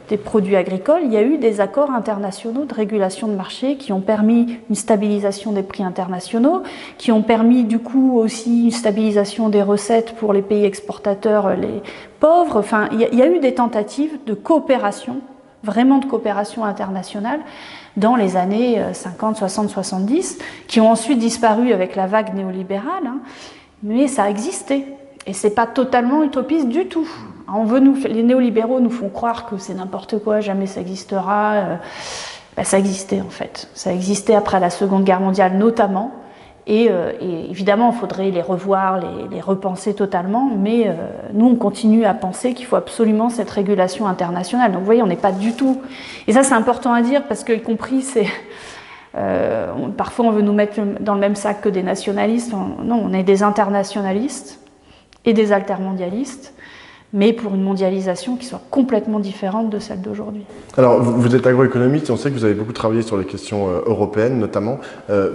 des produits agricoles, il y a eu des accords internationaux de régulation de marché qui ont permis une stabilisation des prix internationaux, qui ont permis du coup aussi une stabilisation des recettes pour les pays exportateurs, les pauvres. Enfin, il y a eu des tentatives de coopération, vraiment de coopération internationale, dans les années 50, 60, 70, qui ont ensuite disparu avec la vague néolibérale, hein, mais ça a existé. Et c'est pas totalement utopiste du tout. Les néolibéraux nous font croire que c'est n'importe quoi, jamais ça existera. Ça existait en fait. Ça existait après la Seconde Guerre mondiale notamment. Et évidemment, il faudrait les revoir, les repenser totalement. Mais nous, on continue à penser qu'il faut absolument cette régulation internationale. Donc vous voyez, on n'est pas du tout... Et ça, c'est important à dire parce que, y compris, parfois on veut nous mettre dans le même sac que des nationalistes. Non, on est des internationalistes et des altermondialistes, mais pour une mondialisation qui soit complètement différente de celle d'aujourd'hui. Alors, vous êtes agroéconomiste et on sait que vous avez beaucoup travaillé sur les questions européennes, notamment.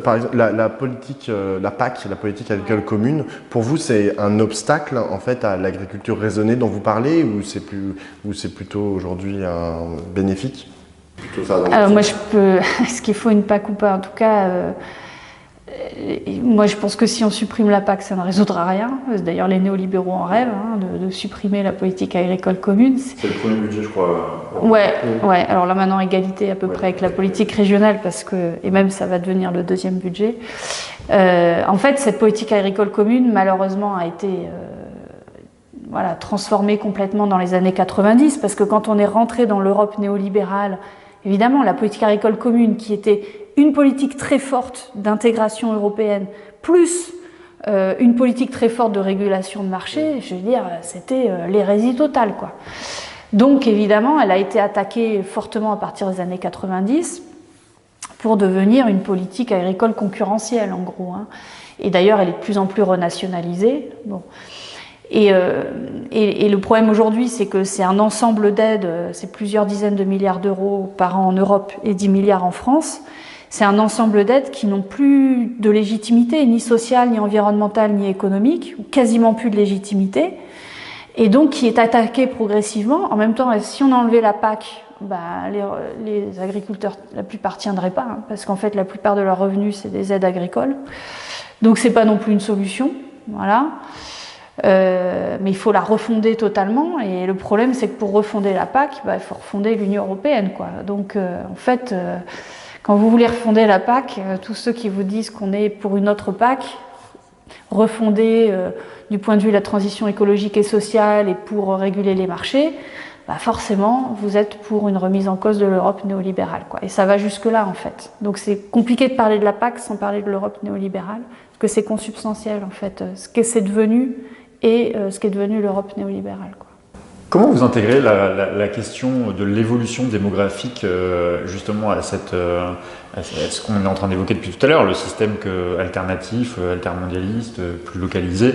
Par exemple, la politique, la PAC, la politique agricole commune, pour vous, c'est un obstacle, en fait, à l'agriculture raisonnée dont vous parlez, ou c'est plutôt aujourd'hui un bénéfique? Alors, moi, est-ce qu'il faut une PAC ou pas? En tout cas... moi, je pense que si on supprime la PAC, ça ne résoudra rien. D'ailleurs, les néolibéraux en rêvent, hein, de supprimer la politique agricole commune. C'est le premier budget, je crois. Ouais. Alors là, maintenant, égalité à peu près avec la politique régionale, et même ça va devenir le deuxième budget. En fait, cette politique agricole commune, malheureusement, a été voilà, transformé complètement dans les années 90, parce que quand on est rentré dans l'Europe néolibérale, évidemment, la politique agricole commune, qui était une politique très forte d'intégration européenne, plus une politique très forte de régulation de marché, je veux dire, c'était l'hérésie totale, quoi. Donc, évidemment, elle a été attaquée fortement à partir des années 90 pour devenir une politique agricole concurrentielle, en gros. Hein. Et d'ailleurs, elle est de plus en plus renationalisée. Bon. Et le problème aujourd'hui, c'est que c'est un ensemble d'aides, c'est plusieurs dizaines de milliards d'euros par an en Europe et 10 milliards en France. C'est un ensemble d'aides qui n'ont plus de légitimité, ni sociale, ni environnementale, ni économique, ou quasiment plus de légitimité, et donc qui est attaqué progressivement. En même temps, si on enlevait la PAC, les agriculteurs, la plupart tiendraient pas, hein, parce qu'en fait, la plupart de leurs revenus, c'est des aides agricoles. Donc, c'est pas non plus une solution, voilà. Mais il faut la refonder totalement, et le problème, c'est que pour refonder la PAC, il faut refonder l'Union européenne, quoi. Donc, en fait, quand vous voulez refonder la PAC, tous ceux qui vous disent qu'on est pour une autre PAC, refondée du point de vue de la transition écologique et sociale et pour réguler les marchés, forcément, vous êtes pour une remise en cause de l'Europe néolibérale, quoi. Et ça va jusque-là, en fait. Donc c'est compliqué de parler de la PAC sans parler de l'Europe néolibérale, parce que c'est consubstantiel, en fait, ce que c'est devenu et ce qu'est devenu l'Europe néolibérale, quoi. Comment vous intégrez la question de l'évolution démographique justement à ce qu'on est en train d'évoquer depuis tout à l'heure, le système alternatif, altermondialiste, plus localisé.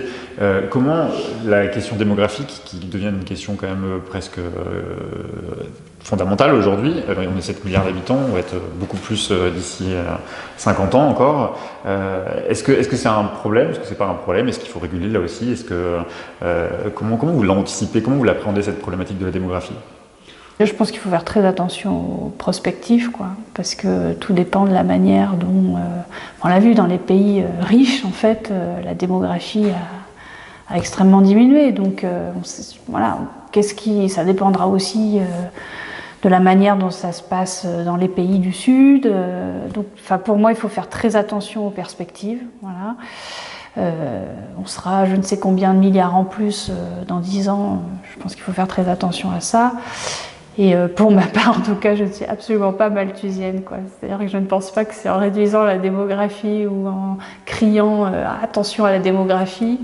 Comment la question démographique, qui devient une question quand même presque fondamentale aujourd'hui, on est 7 milliards d'habitants, on va être beaucoup plus d'ici 50 ans encore. Est-ce que c'est un problème? Est-ce que c'est pas un problème? Est-ce qu'il faut réguler là aussi? Comment vous l'anticipez? Comment vous l'appréhendez, cette problématique de la démographie? Je pense qu'il faut faire très attention aux prospectives, quoi, parce que tout dépend de la manière dont, on l'a vu dans les pays riches, en fait, la démographie a extrêmement diminué. Donc, voilà, ça dépendra aussi de la manière dont ça se passe dans les pays du Sud. Donc, pour moi, il faut faire très attention aux perspectives. Voilà. On sera je ne sais combien de milliards en plus dans 10 ans. Je pense qu'il faut faire très attention à ça. Et pour ma part, en tout cas, je ne suis absolument pas malthusienne, quoi. C'est-à-dire que je ne pense pas que c'est en réduisant la démographie ou en criant attention à la démographie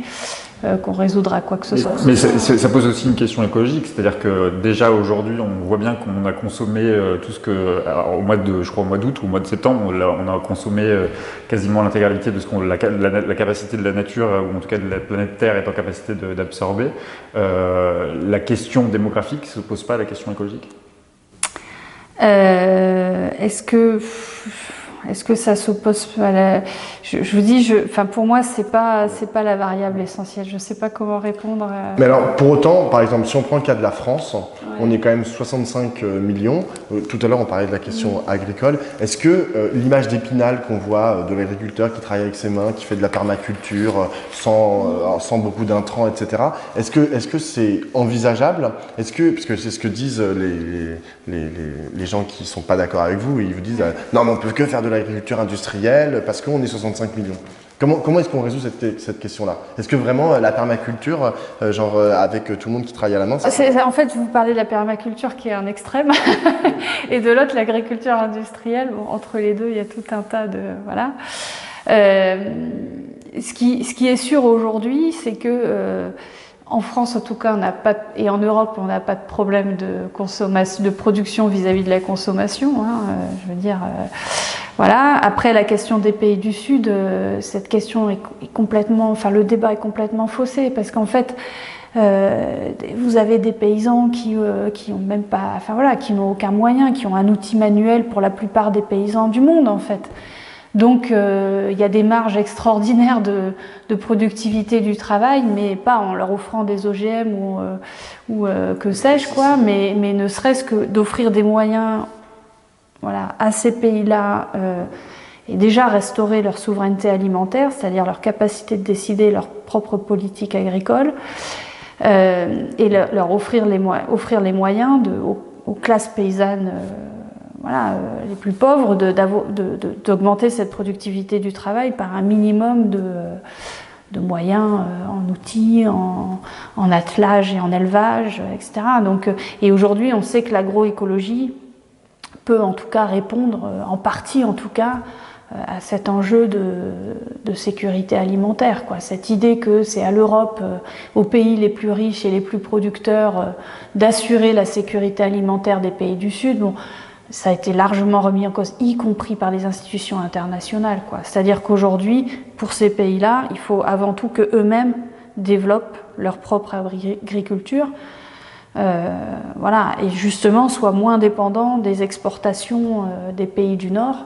qu'on résoudra quoi que ce soit. Mais ça pose aussi une question écologique, c'est-à-dire que déjà aujourd'hui, on voit bien qu'on a consommé tout ce que, au mois d'août ou au mois de septembre, on a consommé quasiment l'intégralité de ce la capacité de la nature, ou en tout cas de la planète Terre est en capacité d'absorber. La question démographique ne se pose pas à la question écologique? Est-ce que ça s'oppose à la... Je vous dis, pour moi, c'est pas la variable essentielle. Je ne sais pas comment répondre. Mais alors, pour autant, par exemple, si on prend le cas de la France, ouais, on est quand même 65 millions. Tout à l'heure, on parlait de la question agricole. Est-ce que l'image d'Épinal qu'on voit de l'agriculteur qui travaille avec ses mains, qui fait de la permaculture sans beaucoup d'intrants, etc., est-ce que c'est envisageable? Parce que c'est ce que disent les gens qui ne sont pas d'accord avec vous, ils vous disent non, mais on ne peut que faire de l'agriculture industrielle parce qu'on est 65 millions. Comment est-ce qu'on résout cette question-là? Est-ce que vraiment la permaculture, avec tout le monde qui travaille à la main, en fait, vous parlez de la permaculture qui est un extrême et de l'autre l'agriculture industrielle. Bon, entre les deux, il y a tout un tas de... Voilà. Ce qui est sûr aujourd'hui, c'est que en France, en tout cas, et en Europe, on n'a pas de problème de production vis-à-vis de la consommation. Hein, je veux dire... Voilà. Après, la question des pays du Sud, cette question est complètement, le débat est complètement faussé, parce qu'en fait, vous avez des paysans qui ont même pas, qui n'ont aucun moyen, qui ont un outil manuel pour la plupart des paysans du monde, en fait. Donc, il y a des marges extraordinaires de productivité du travail, mais pas en leur offrant des OGM ou que sais-je, quoi, mais ne serait-ce que d'offrir des moyens. Voilà, à ces pays-là, et déjà restaurer leur souveraineté alimentaire, c'est-à-dire leur capacité de décider leur propre politique agricole, et leur offrir les moyens aux classes paysannes les plus pauvres d'augmenter cette productivité du travail par un minimum moyens en outils, en attelage et en élevage, etc. Donc, et aujourd'hui, on sait que l'agroécologie peut en tout cas répondre, en partie en tout cas, à cet enjeu de sécurité alimentaire, quoi. Cette idée que c'est à l'Europe, aux pays les plus riches et les plus producteurs, d'assurer la sécurité alimentaire des pays du Sud, bon, ça a été largement remis en cause, y compris par les institutions internationales, quoi. C'est-à-dire qu'aujourd'hui, pour ces pays-là, il faut avant tout qu'eux-mêmes développent leur propre agriculture, voilà, et justement soient moins dépendants des exportations des pays du Nord.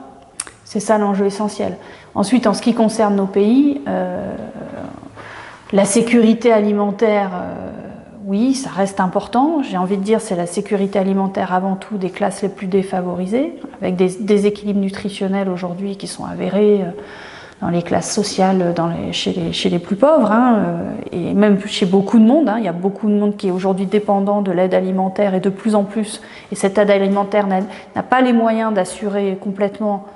C'est ça l'enjeu essentiel. Ensuite, en ce qui concerne nos pays, la sécurité alimentaire, oui, ça reste important. J'ai envie de dire c'est la sécurité alimentaire avant tout des classes les plus défavorisées, avec des déséquilibres nutritionnels aujourd'hui qui sont avérés dans les classes sociales, chez les plus pauvres, hein, et même chez beaucoup de monde. Hein. Il y a beaucoup de monde qui est aujourd'hui dépendant de l'aide alimentaire et de plus en plus. Et cette aide alimentaire n'a pas les moyens d'assurer complètement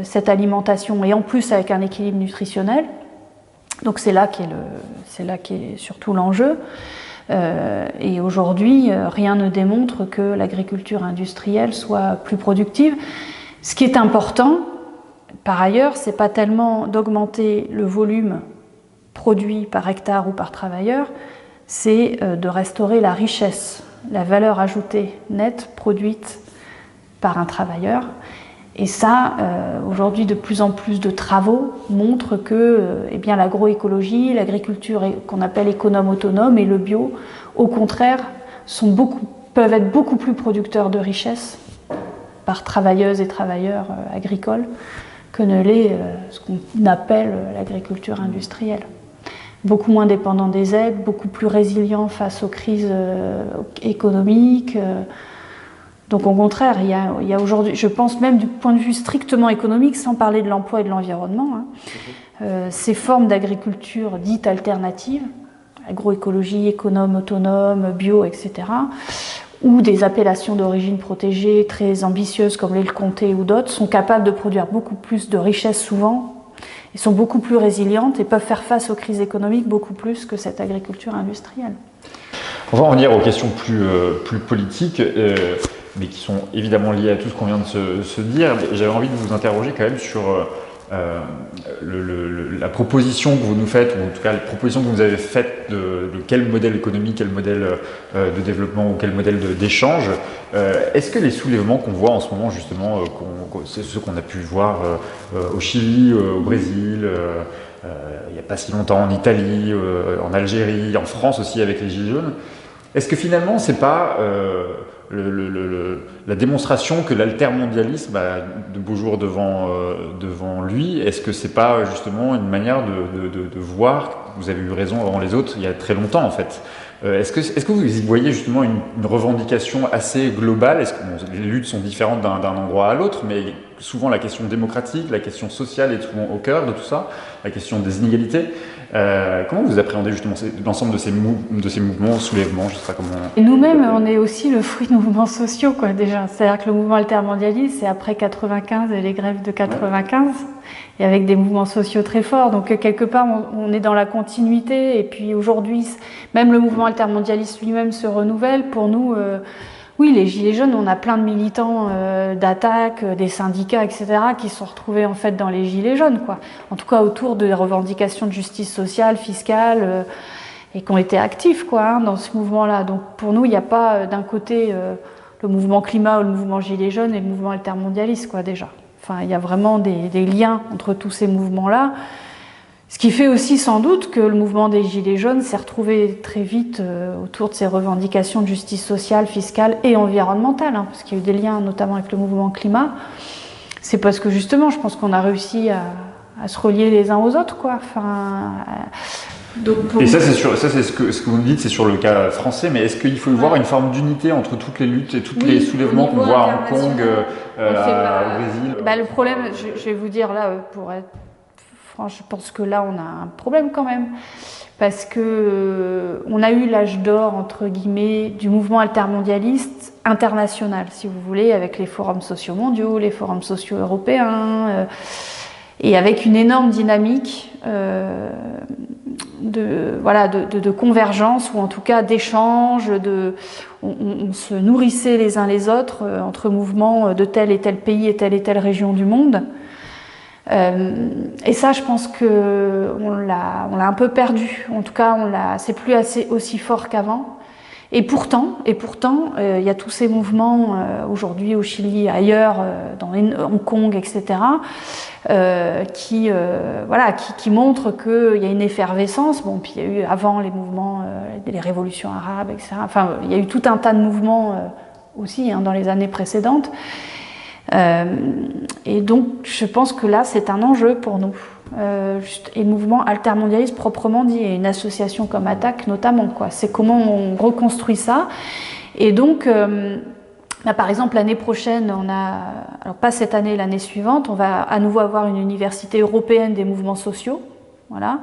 cette alimentation, et en plus avec un équilibre nutritionnel. Donc c'est là qu'est surtout l'enjeu. Et aujourd'hui, rien ne démontre que l'agriculture industrielle soit plus productive. Ce qui est important, par ailleurs, c'est pas tellement d'augmenter le volume produit par hectare ou par travailleur, c'est de restaurer la richesse, la valeur ajoutée nette produite par un travailleur. Et ça, aujourd'hui, de plus en plus de travaux montrent que eh bien, l'agroécologie, l'agriculture qu'on appelle économe autonome et le bio, au contraire, peuvent être beaucoup plus producteurs de richesse par travailleuses et travailleurs agricoles que ne l'est ce qu'on appelle l'agriculture industrielle. Beaucoup moins dépendant des aides, beaucoup plus résilient face aux crises économiques. Donc au contraire, il y a aujourd'hui, je pense même du point de vue strictement économique, sans parler de l'emploi et de l'environnement, hein, ces formes d'agriculture dites alternatives, agroécologie, économe, autonome, bio, etc., ou des appellations d'origine protégée très ambitieuses comme l'île Comté ou d'autres, sont capables de produire beaucoup plus de richesses souvent, et sont beaucoup plus résilientes et peuvent faire face aux crises économiques beaucoup plus que cette agriculture industrielle. On va en venir aux questions plus politiques. Mais qui sont évidemment liées à tout ce qu'on vient de se dire. J'avais envie de vous interroger quand même sur la proposition que vous nous faites, ou en tout cas la proposition que vous avez faite de quel modèle économique, quel modèle de développement ou quel modèle d'échange. Est-ce que les soulèvements qu'on voit en ce moment, justement, c'est ceux qu'on a pu voir au Chili, au Brésil, il n'y a pas si longtemps en Italie, en Algérie, en France aussi avec les Gilets jaunes, est-ce que finalement c'est pas la démonstration que l'altermondialisme a de beaux jours devant lui, est-ce que c'est pas justement une manière de voir, vous avez eu raison avant les autres il y a très longtemps en fait, est-ce que vous y voyez justement une revendication assez globale? Est-ce que les luttes sont différentes d'un endroit à l'autre, mais souvent la question démocratique, la question sociale est souvent au cœur de tout ça, la question des inégalités. Comment vous appréhendez justement l'ensemble de ces mouvements, soulèvements, je sais pas comment... Et nous-mêmes, on est aussi le fruit de mouvements sociaux, quoi, déjà. C'est-à-dire que le mouvement altermondialiste, c'est après 95 et les grèves de 95, et avec des mouvements sociaux très forts. Donc, quelque part, on est dans la continuité. Et puis, aujourd'hui, même le mouvement altermondialiste lui-même se renouvelle. Pour nous, oui, les Gilets jaunes, on a plein de militants d'attaque, des syndicats, etc., qui se sont retrouvés en fait dans les Gilets jaunes, quoi. En tout cas, autour des revendications de justice sociale, fiscale, et qui ont été actifs, quoi, hein, dans ce mouvement-là. Donc, pour nous, il n'y a pas d'un côté le mouvement climat ou le mouvement Gilets jaunes et le mouvement altermondialiste, quoi, déjà. Enfin, il y a vraiment des liens entre tous ces mouvements-là. Ce qui fait aussi sans doute que le mouvement des Gilets jaunes s'est retrouvé très vite autour de ces revendications de justice sociale, fiscale et environnementale, hein, parce qu'il y a eu des liens notamment avec le mouvement climat. C'est parce que justement, je pense qu'on a réussi à se relier les uns aux autres, quoi. Enfin, et ça, c'est ce que vous nous dites, c'est sur le cas français, mais est-ce qu'il faut y voir une forme d'unité entre toutes les luttes et tous les soulèvements qu'on voit à Hong Kong, au Brésil? Le problème, je vais vous dire là, pour être franche, je pense que là, on a un problème quand même, parce que on a eu l'âge d'or, entre guillemets, du mouvement altermondialiste international, si vous voulez, avec les forums sociaux mondiaux, les forums sociaux européens. et avec une énorme dynamique de convergence, ou en tout cas d'échange, on se nourrissait les uns les autres entre mouvements de tel et tel pays et telle région du monde. Et ça, je pense qu'on l'a un peu perdu. En tout cas, c'est plus aussi fort qu'avant. Et pourtant, il y a tous ces mouvements aujourd'hui au Chili, ailleurs, dans Hong Kong, etc., qui montrent qu'il y a une effervescence. Bon, puis il y a eu avant les mouvements, les révolutions arabes, etc. Enfin, il y a eu tout un tas de mouvements aussi dans les années précédentes. Et donc, je pense que là, c'est un enjeu pour nous. Et le mouvement altermondialiste proprement dit, et une association comme ATTAC notamment, quoi. C'est comment on reconstruit ça. Et donc, par exemple, l'année prochaine, alors pas cette année, l'année suivante, on va à nouveau avoir une université européenne des mouvements sociaux, voilà,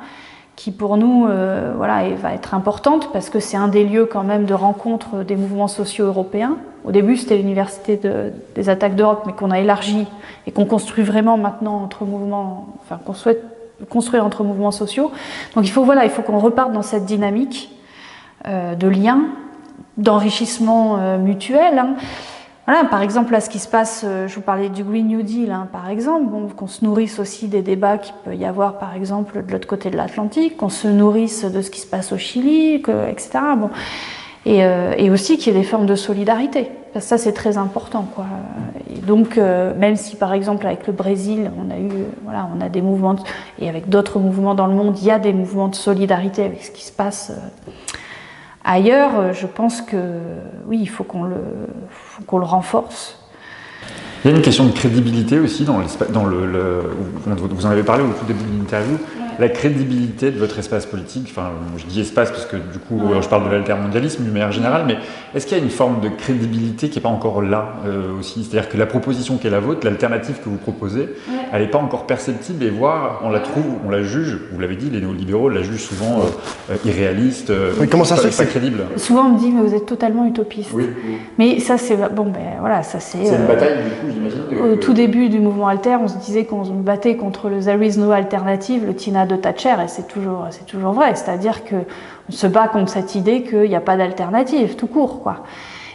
qui pour nous va être importante parce que c'est un des lieux quand même de rencontre des mouvements sociaux européens. Au début, c'était l'université des ATTAC d'Europe, mais qu'on a élargi et qu'on construit vraiment maintenant entre mouvements, enfin qu'on souhaite construire entre mouvements sociaux. Donc il faut qu'on reparte dans cette dynamique de lien, d'enrichissement mutuel. Voilà, par exemple, là, ce qui se passe, je vous parlais du Green New Deal, par exemple, qu'on se nourrisse aussi des débats qu'il peut y avoir, par exemple, de l'autre côté de l'Atlantique, qu'on se nourrisse de ce qui se passe au Chili, etc. Bon. Et aussi qu'il y ait des formes de solidarité. Parce que ça, c'est très important, quoi. Et donc, même si, par exemple, avec le Brésil, on a des mouvements, et avec d'autres mouvements dans le monde, il y a des mouvements de solidarité avec ce qui se passe ailleurs, je pense que oui, il faut qu'on le renforce. Il y a une question de crédibilité aussi vous en avez parlé au tout début de l'interview, la crédibilité de votre espace politique. Enfin, je dis espace parce que du coup, je parle de l'altermondialisme d'une manière générale, mais est-ce qu'il y a une forme de crédibilité qui n'est pas encore là aussi? C'est-à-dire que la proposition qui est la vôtre, l'alternative que vous proposez, elle n'est pas encore perceptible et voire on la juge, vous l'avez dit, les néolibéraux la jugent souvent irréaliste, comment ça pas crédible. Souvent on me dit mais vous êtes totalement utopiste. Oui. Mais ça c'est c'est une bataille du coup, j'imagine. Au tout début du mouvement alter, on se disait qu'on se battait contre le There is no alternative, le Tina de Thatcher, et c'est toujours vrai. C'est-à-dire qu'on se bat contre cette idée qu'il n'y a pas d'alternative, tout court, quoi.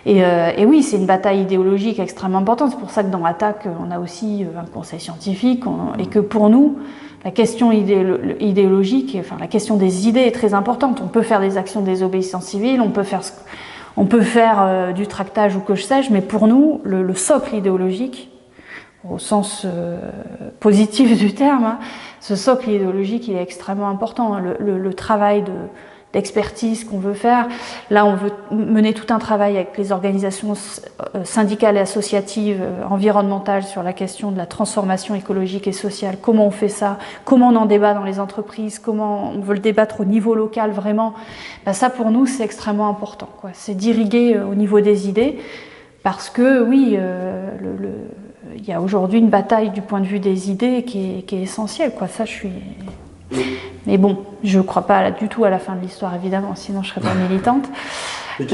Et oui, c'est une bataille idéologique extrêmement importante. C'est pour ça que dans ATTAC, on a aussi un conseil scientifique, et que pour nous, la question idéologique, enfin la question des idées est très importante. On peut faire des actions de désobéissance civile, on peut faire du tractage ou que sais-je, mais pour nous, le socle idéologique, au sens positif du terme, ce socle idéologique, il est extrêmement important. Le travail d'expertise qu'on veut faire, là on veut mener tout un travail avec les organisations syndicales et associatives environnementales sur la question de la transformation écologique et sociale. Comment on fait ça? Comment on en débat dans les entreprises? Comment on veut le débattre au niveau local vraiment? Ça pour nous c'est extrêmement important, quoi. C'est d'irriguer au niveau des idées parce que oui, il y a aujourd'hui une bataille du point de vue des idées qui est essentielle, quoi. Ça, mais bon, je ne crois pas du tout à la fin de l'histoire, évidemment, sinon je ne serais pas militante. Donc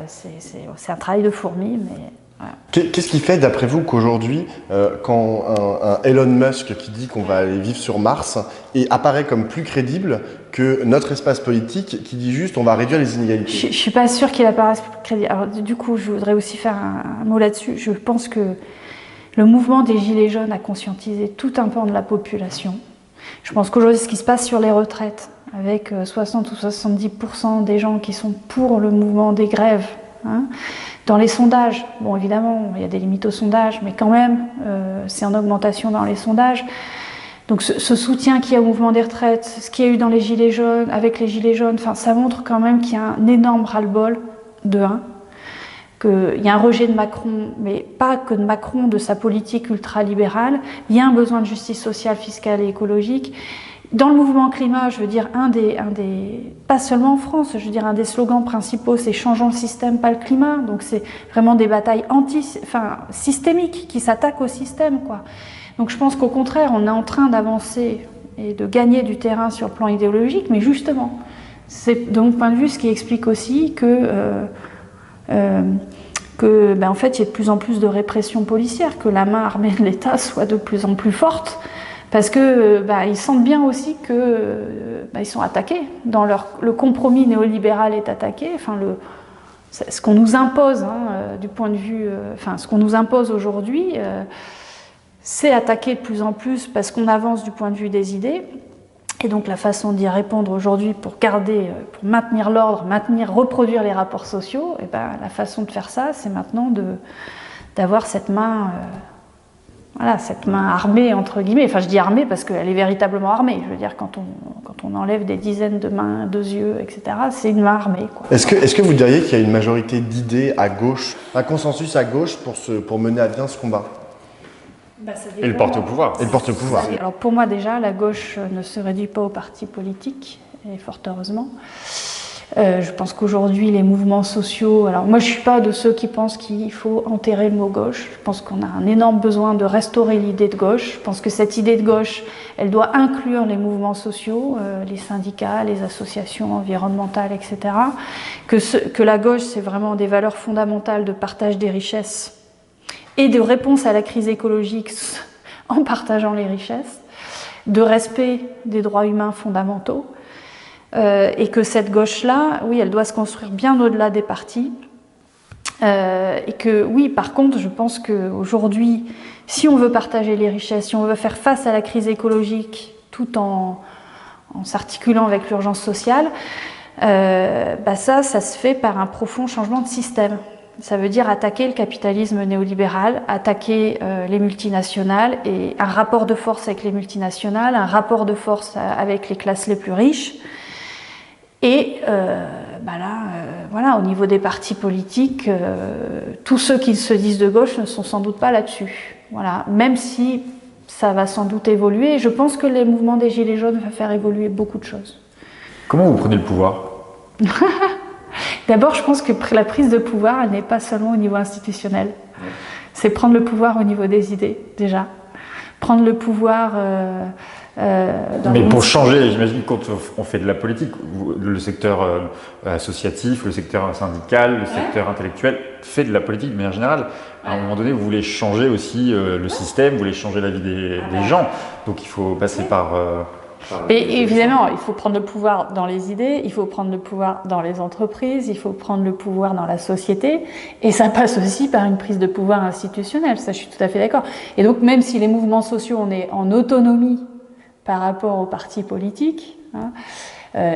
c'est un travail de fourmi, mais... Voilà. Qu'est-ce qui fait, d'après vous, qu'aujourd'hui, quand un Elon Musk qui dit qu'on va aller vivre sur Mars apparaît comme plus crédible que notre espace politique qui dit juste on va réduire les inégalités? Je ne suis pas sûre qu'il apparaisse plus crédible. Alors, du coup, je voudrais aussi faire un mot là-dessus. Je pense que le mouvement des Gilets jaunes a conscientisé tout un pan de la population. Je pense qu'aujourd'hui, ce qui se passe sur les retraites, avec 60 ou 70% des gens qui sont pour le mouvement des grèves, dans les sondages, bon évidemment il y a des limites aux sondages, mais quand même c'est en augmentation dans les sondages. Donc ce soutien qu'il y a au mouvement des retraites, ce qu'il y a eu dans les Gilets jaunes, avec les Gilets jaunes, ça montre quand même qu'il y a un énorme ras-le-bol qu'il y a un rejet de Macron, mais pas que de Macron, de sa politique ultralibérale. Il y a un besoin de justice sociale, fiscale et écologique. Dans le mouvement climat, je veux dire, pas seulement en France, je veux dire, un des slogans principaux, c'est « changeons le système, pas le climat ». Donc c'est vraiment des batailles systémiques qui s'attaquent au système, quoi. Donc je pense qu'au contraire, on est en train d'avancer et de gagner du terrain sur le plan idéologique, mais justement, c'est de mon point de vue ce qui explique aussi que que, en fait, il y ait de plus en plus de répression policière, que la main armée de l'État soit de plus en plus forte, parce que ils sentent bien aussi que ils sont attaqués. Le compromis néolibéral est attaqué. Enfin, ce qu'on nous impose, du point de vue, ce qu'on nous impose aujourd'hui, c'est attaqué de plus en plus parce qu'on avance du point de vue des idées. Et donc la façon d'y répondre aujourd'hui pour maintenir l'ordre, reproduire les rapports sociaux, la façon de faire ça, c'est maintenant d'avoir cette main, cette main armée entre guillemets. Enfin, je dis armée parce qu'elle est véritablement armée. Je veux dire, quand on enlève des dizaines de mains, 2 yeux, etc., c'est une main armée, quoi. Est-ce que vous diriez qu'il y a une majorité d'idées à gauche, un consensus à gauche pour mener à bien ce combat? Et le porte-pouvoir. Alors pour moi déjà, la gauche ne se réduit pas aux partis politiques, et fort heureusement. Je pense qu'aujourd'hui, les mouvements sociaux... Alors moi, je ne suis pas de ceux qui pensent qu'il faut enterrer le mot gauche. Je pense qu'on a un énorme besoin de restaurer l'idée de gauche. Je pense que cette idée de gauche, elle doit inclure les mouvements sociaux, les syndicats, les associations environnementales, etc. Que la gauche, c'est vraiment des valeurs fondamentales de partage des richesses et de réponse à la crise écologique en partageant les richesses, de respect des droits humains fondamentaux, et que cette gauche-là, oui, elle doit se construire bien au-delà des partis, et que, oui, par contre, je pense qu'aujourd'hui, si on veut partager les richesses, si on veut faire face à la crise écologique, tout en s'articulant avec l'urgence sociale, ça se fait par un profond changement de système. Ça veut dire attaquer le capitalisme néolibéral, attaquer les multinationales et un rapport de force avec les multinationales, un rapport de force avec les classes les plus riches. Et au niveau des partis politiques, tous ceux qui se disent de gauche ne sont sans doute pas là-dessus. Voilà. Même si ça va sans doute évoluer, je pense que les mouvements des Gilets jaunes vont faire évoluer beaucoup de choses. Comment vous prenez le pouvoir ? D'abord, je pense que la prise de pouvoir, elle n'est pas seulement au niveau institutionnel. C'est prendre le pouvoir au niveau des idées, déjà. Prendre le pouvoir... Mais pour changer, j'imagine, quand on fait de la politique, le secteur associatif, le secteur syndical, le secteur intellectuel fait de la politique de manière générale. À un moment donné, vous voulez changer aussi le système, vous voulez changer la vie des gens. Donc il faut passer par... Et évidemment, il faut prendre le pouvoir dans les idées, il faut prendre le pouvoir dans les entreprises, il faut prendre le pouvoir dans la société, et ça passe aussi par une prise de pouvoir institutionnelle, ça je suis tout à fait d'accord. Et donc même si les mouvements sociaux, on est en autonomie par rapport aux partis politiques,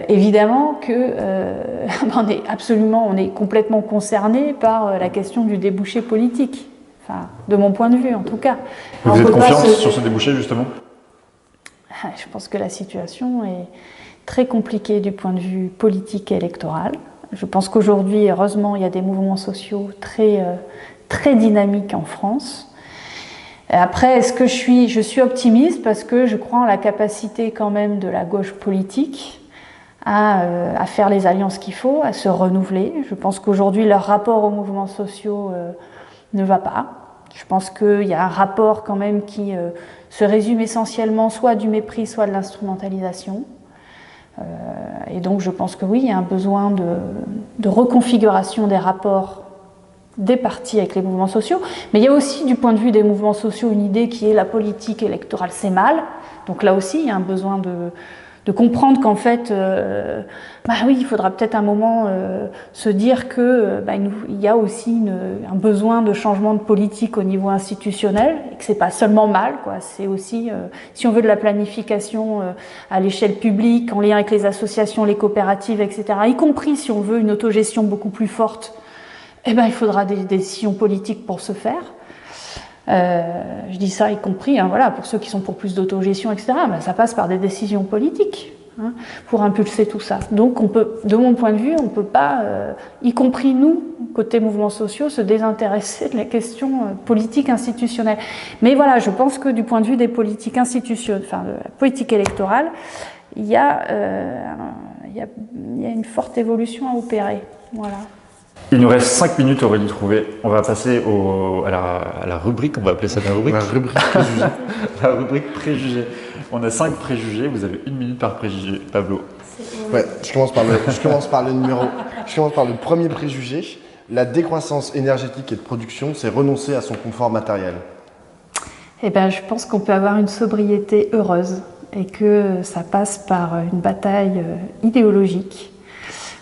évidemment que on est complètement concerné par la question du débouché politique, enfin, de mon point de vue en tout cas. Vous êtes confiante sur ce débouché justement ? Je pense que la situation est très compliquée du point de vue politique et électoral. Je pense qu'aujourd'hui, heureusement, il y a des mouvements sociaux très, très dynamiques en France. Après, je suis optimiste parce que je crois en la capacité quand même de la gauche politique à faire les alliances qu'il faut, à se renouveler. Je pense qu'aujourd'hui, leur rapport aux mouvements sociaux ne va pas. Je pense qu'il y a un rapport quand même qui se résume essentiellement soit du mépris, soit de l'instrumentalisation. Et donc je pense que oui, il y a un besoin de reconfiguration des rapports des partis avec les mouvements sociaux. Mais il y a aussi, du point de vue des mouvements sociaux, une idée qui est la politique électorale, c'est mal. Donc là aussi, il y a un besoin de comprendre qu'en fait, oui, il faudra peut-être un moment se dire que il y a aussi un besoin de changement de politique au niveau institutionnel, et que c'est pas seulement mal, quoi. C'est aussi, si on veut de la planification à l'échelle publique, en lien avec les associations, les coopératives, etc., y compris si on veut une autogestion beaucoup plus forte, il faudra des décisions politiques pour ce faire. Je dis ça y compris, pour ceux qui sont pour plus d'autogestion, etc. Ça passe par des décisions politiques pour impulser tout ça. Donc, de mon point de vue, on ne peut pas, y compris nous, côté mouvements sociaux, se désintéresser de la question politique institutionnelle. Mais voilà, je pense que du point de vue des politiques institutionnelles, de la politique électorale, il y a une forte évolution à opérer. Voilà. Il nous reste 5 minutes, Aurélie Trouvé. On va passer à la rubrique, on va appeler ça la rubrique. La rubrique préjugés. La rubrique préjugés. On a 5 préjugés, vous avez 1 minute par préjugé. Pablo. Ouais, je commence par le premier préjugé. la décroissance énergétique et de production, c'est renoncer à son confort matériel? Eh ben, je pense qu'on peut avoir une sobriété heureuse et que ça passe par une bataille idéologique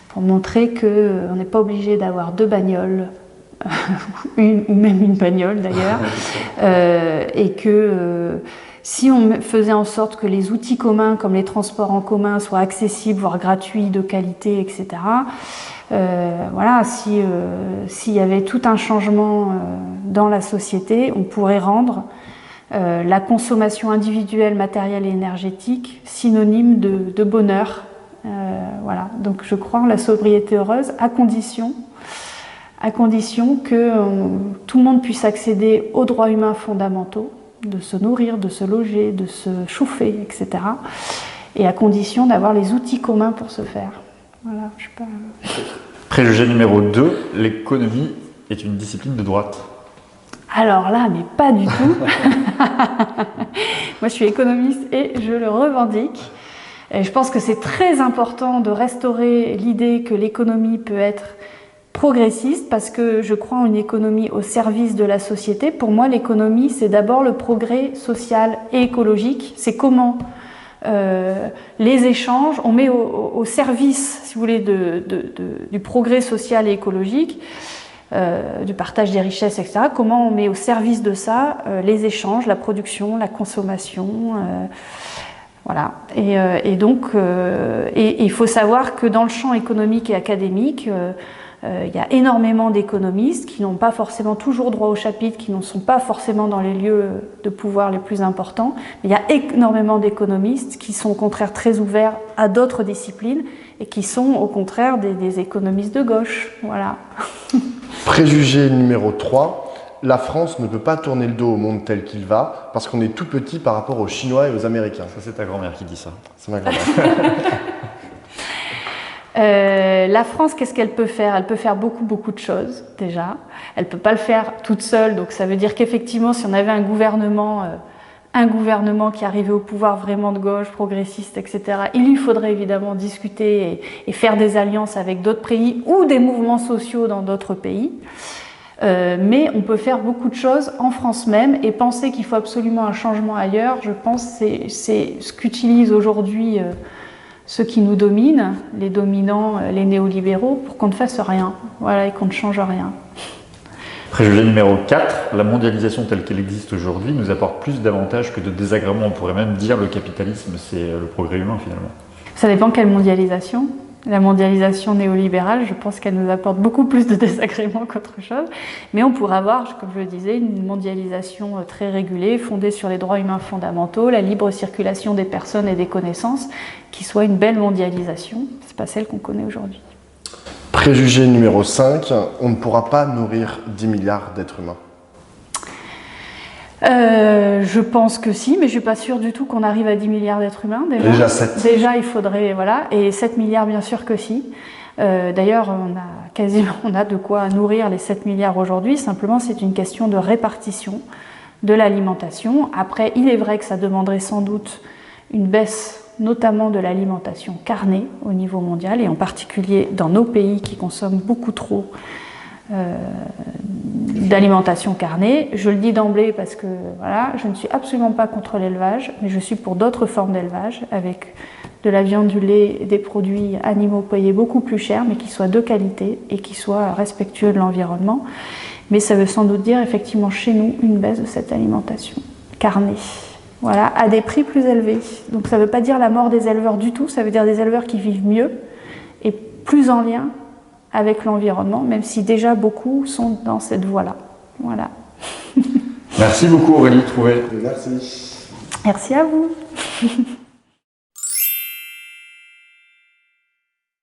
pour montrer qu'on n'est pas obligé d'avoir 2 bagnoles, ou même une bagnole d'ailleurs, et que si on faisait en sorte que les outils communs comme les transports en commun soient accessibles, voire gratuits, de qualité, etc., voilà, s'il y avait tout un changement dans la société, on pourrait rendre la consommation individuelle, matérielle et énergétique synonyme de bonheur. Voilà. Donc je crois en la sobriété heureuse à condition que tout le monde puisse accéder aux droits humains fondamentaux, de se nourrir, de se loger, de se chauffer, etc. Et à condition d'avoir les outils communs pour ce faire. Voilà, je sais pas. Préjugé numéro 2, l'économie est une discipline de droite. Alors là, mais pas du tout. Moi, je suis économiste et je le revendique. Et je pense que c'est très important de restaurer l'idée que l'économie peut être progressiste parce que je crois en une économie au service de la société. Pour moi, l'économie, c'est d'abord le progrès social et écologique. C'est comment les échanges, on met au service, si vous voulez, du progrès social et écologique, du partage des richesses, etc. Comment on met au service de ça les échanges, la production, la consommation, voilà. Et donc, il faut savoir que dans le champ économique et académique, il y a énormément d'économistes qui n'ont pas forcément toujours droit au chapitre, qui ne sont pas forcément dans les lieux de pouvoir les plus importants. Mais il y a énormément d'économistes qui sont au contraire très ouverts à d'autres disciplines et qui sont au contraire des économistes de gauche. Voilà. Préjugé numéro 3, la France ne peut pas tourner le dos au monde tel qu'il va parce qu'on est tout petit par rapport aux Chinois et aux Américains. Ça, c'est ta grand-mère qui dit ça. C'est ma grand-mère. La France, qu'est-ce qu'elle peut faire? Elle peut faire beaucoup de choses déjà. Elle peut pas le faire toute seule, donc ça veut dire qu'effectivement, si on avait un gouvernement qui arrivait au pouvoir vraiment de gauche, progressiste, etc., il lui faudrait évidemment discuter et faire des alliances avec d'autres pays ou des mouvements sociaux dans d'autres pays. Mais on peut faire beaucoup de choses en France même et penser qu'il faut absolument un changement ailleurs, je pense que c'est ce qu'utilisent aujourd'hui ceux qui nous dominent, les dominants, les néolibéraux, pour qu'on ne fasse rien, voilà, et qu'on ne change rien. Préjugé numéro 4, la mondialisation telle qu'elle existe aujourd'hui nous apporte plus d'avantages que de désagréments. On pourrait même dire le capitalisme, c'est le progrès humain finalement. Ça dépend quelle mondialisation. La mondialisation néolibérale, je pense qu'elle nous apporte beaucoup plus de désagréments qu'autre chose. Mais on pourrait avoir, comme je le disais, une mondialisation très régulée, fondée sur les droits humains fondamentaux, la libre circulation des personnes et des connaissances, qui soit une belle mondialisation. C'est pas celle qu'on connaît aujourd'hui. Préjugé numéro 5, on ne pourra pas nourrir 10 milliards d'êtres humains. Je pense que si, mais je suis pas sûre du tout qu'on arrive à 10 milliards d'êtres humains. Déjà 7. Déjà, il faudrait, voilà, et 7 milliards, bien sûr que si. D'ailleurs, on a de quoi nourrir les 7 milliards aujourd'hui. Simplement, c'est une question de répartition de l'alimentation. Après, il est vrai que ça demanderait sans doute une baisse, notamment de l'alimentation carnée au niveau mondial, et en particulier dans nos pays qui consomment beaucoup trop d'alimentation carnée. Je le dis d'emblée parce que voilà, je ne suis absolument pas contre l'élevage, mais je suis pour d'autres formes d'élevage avec de la viande, du lait et des produits animaux payés beaucoup plus cher, mais qui soient de qualité et qui soient respectueux de l'environnement. Mais ça veut sans doute dire effectivement chez nous une baisse de cette alimentation carnée. Voilà, à des prix plus élevés. Donc ça ne veut pas dire la mort des éleveurs du tout, ça veut dire des éleveurs qui vivent mieux et plus en lien avec l'environnement, même si déjà beaucoup sont dans cette voie-là. Voilà. Merci beaucoup Aurélie Trouvé. Merci. Merci à vous.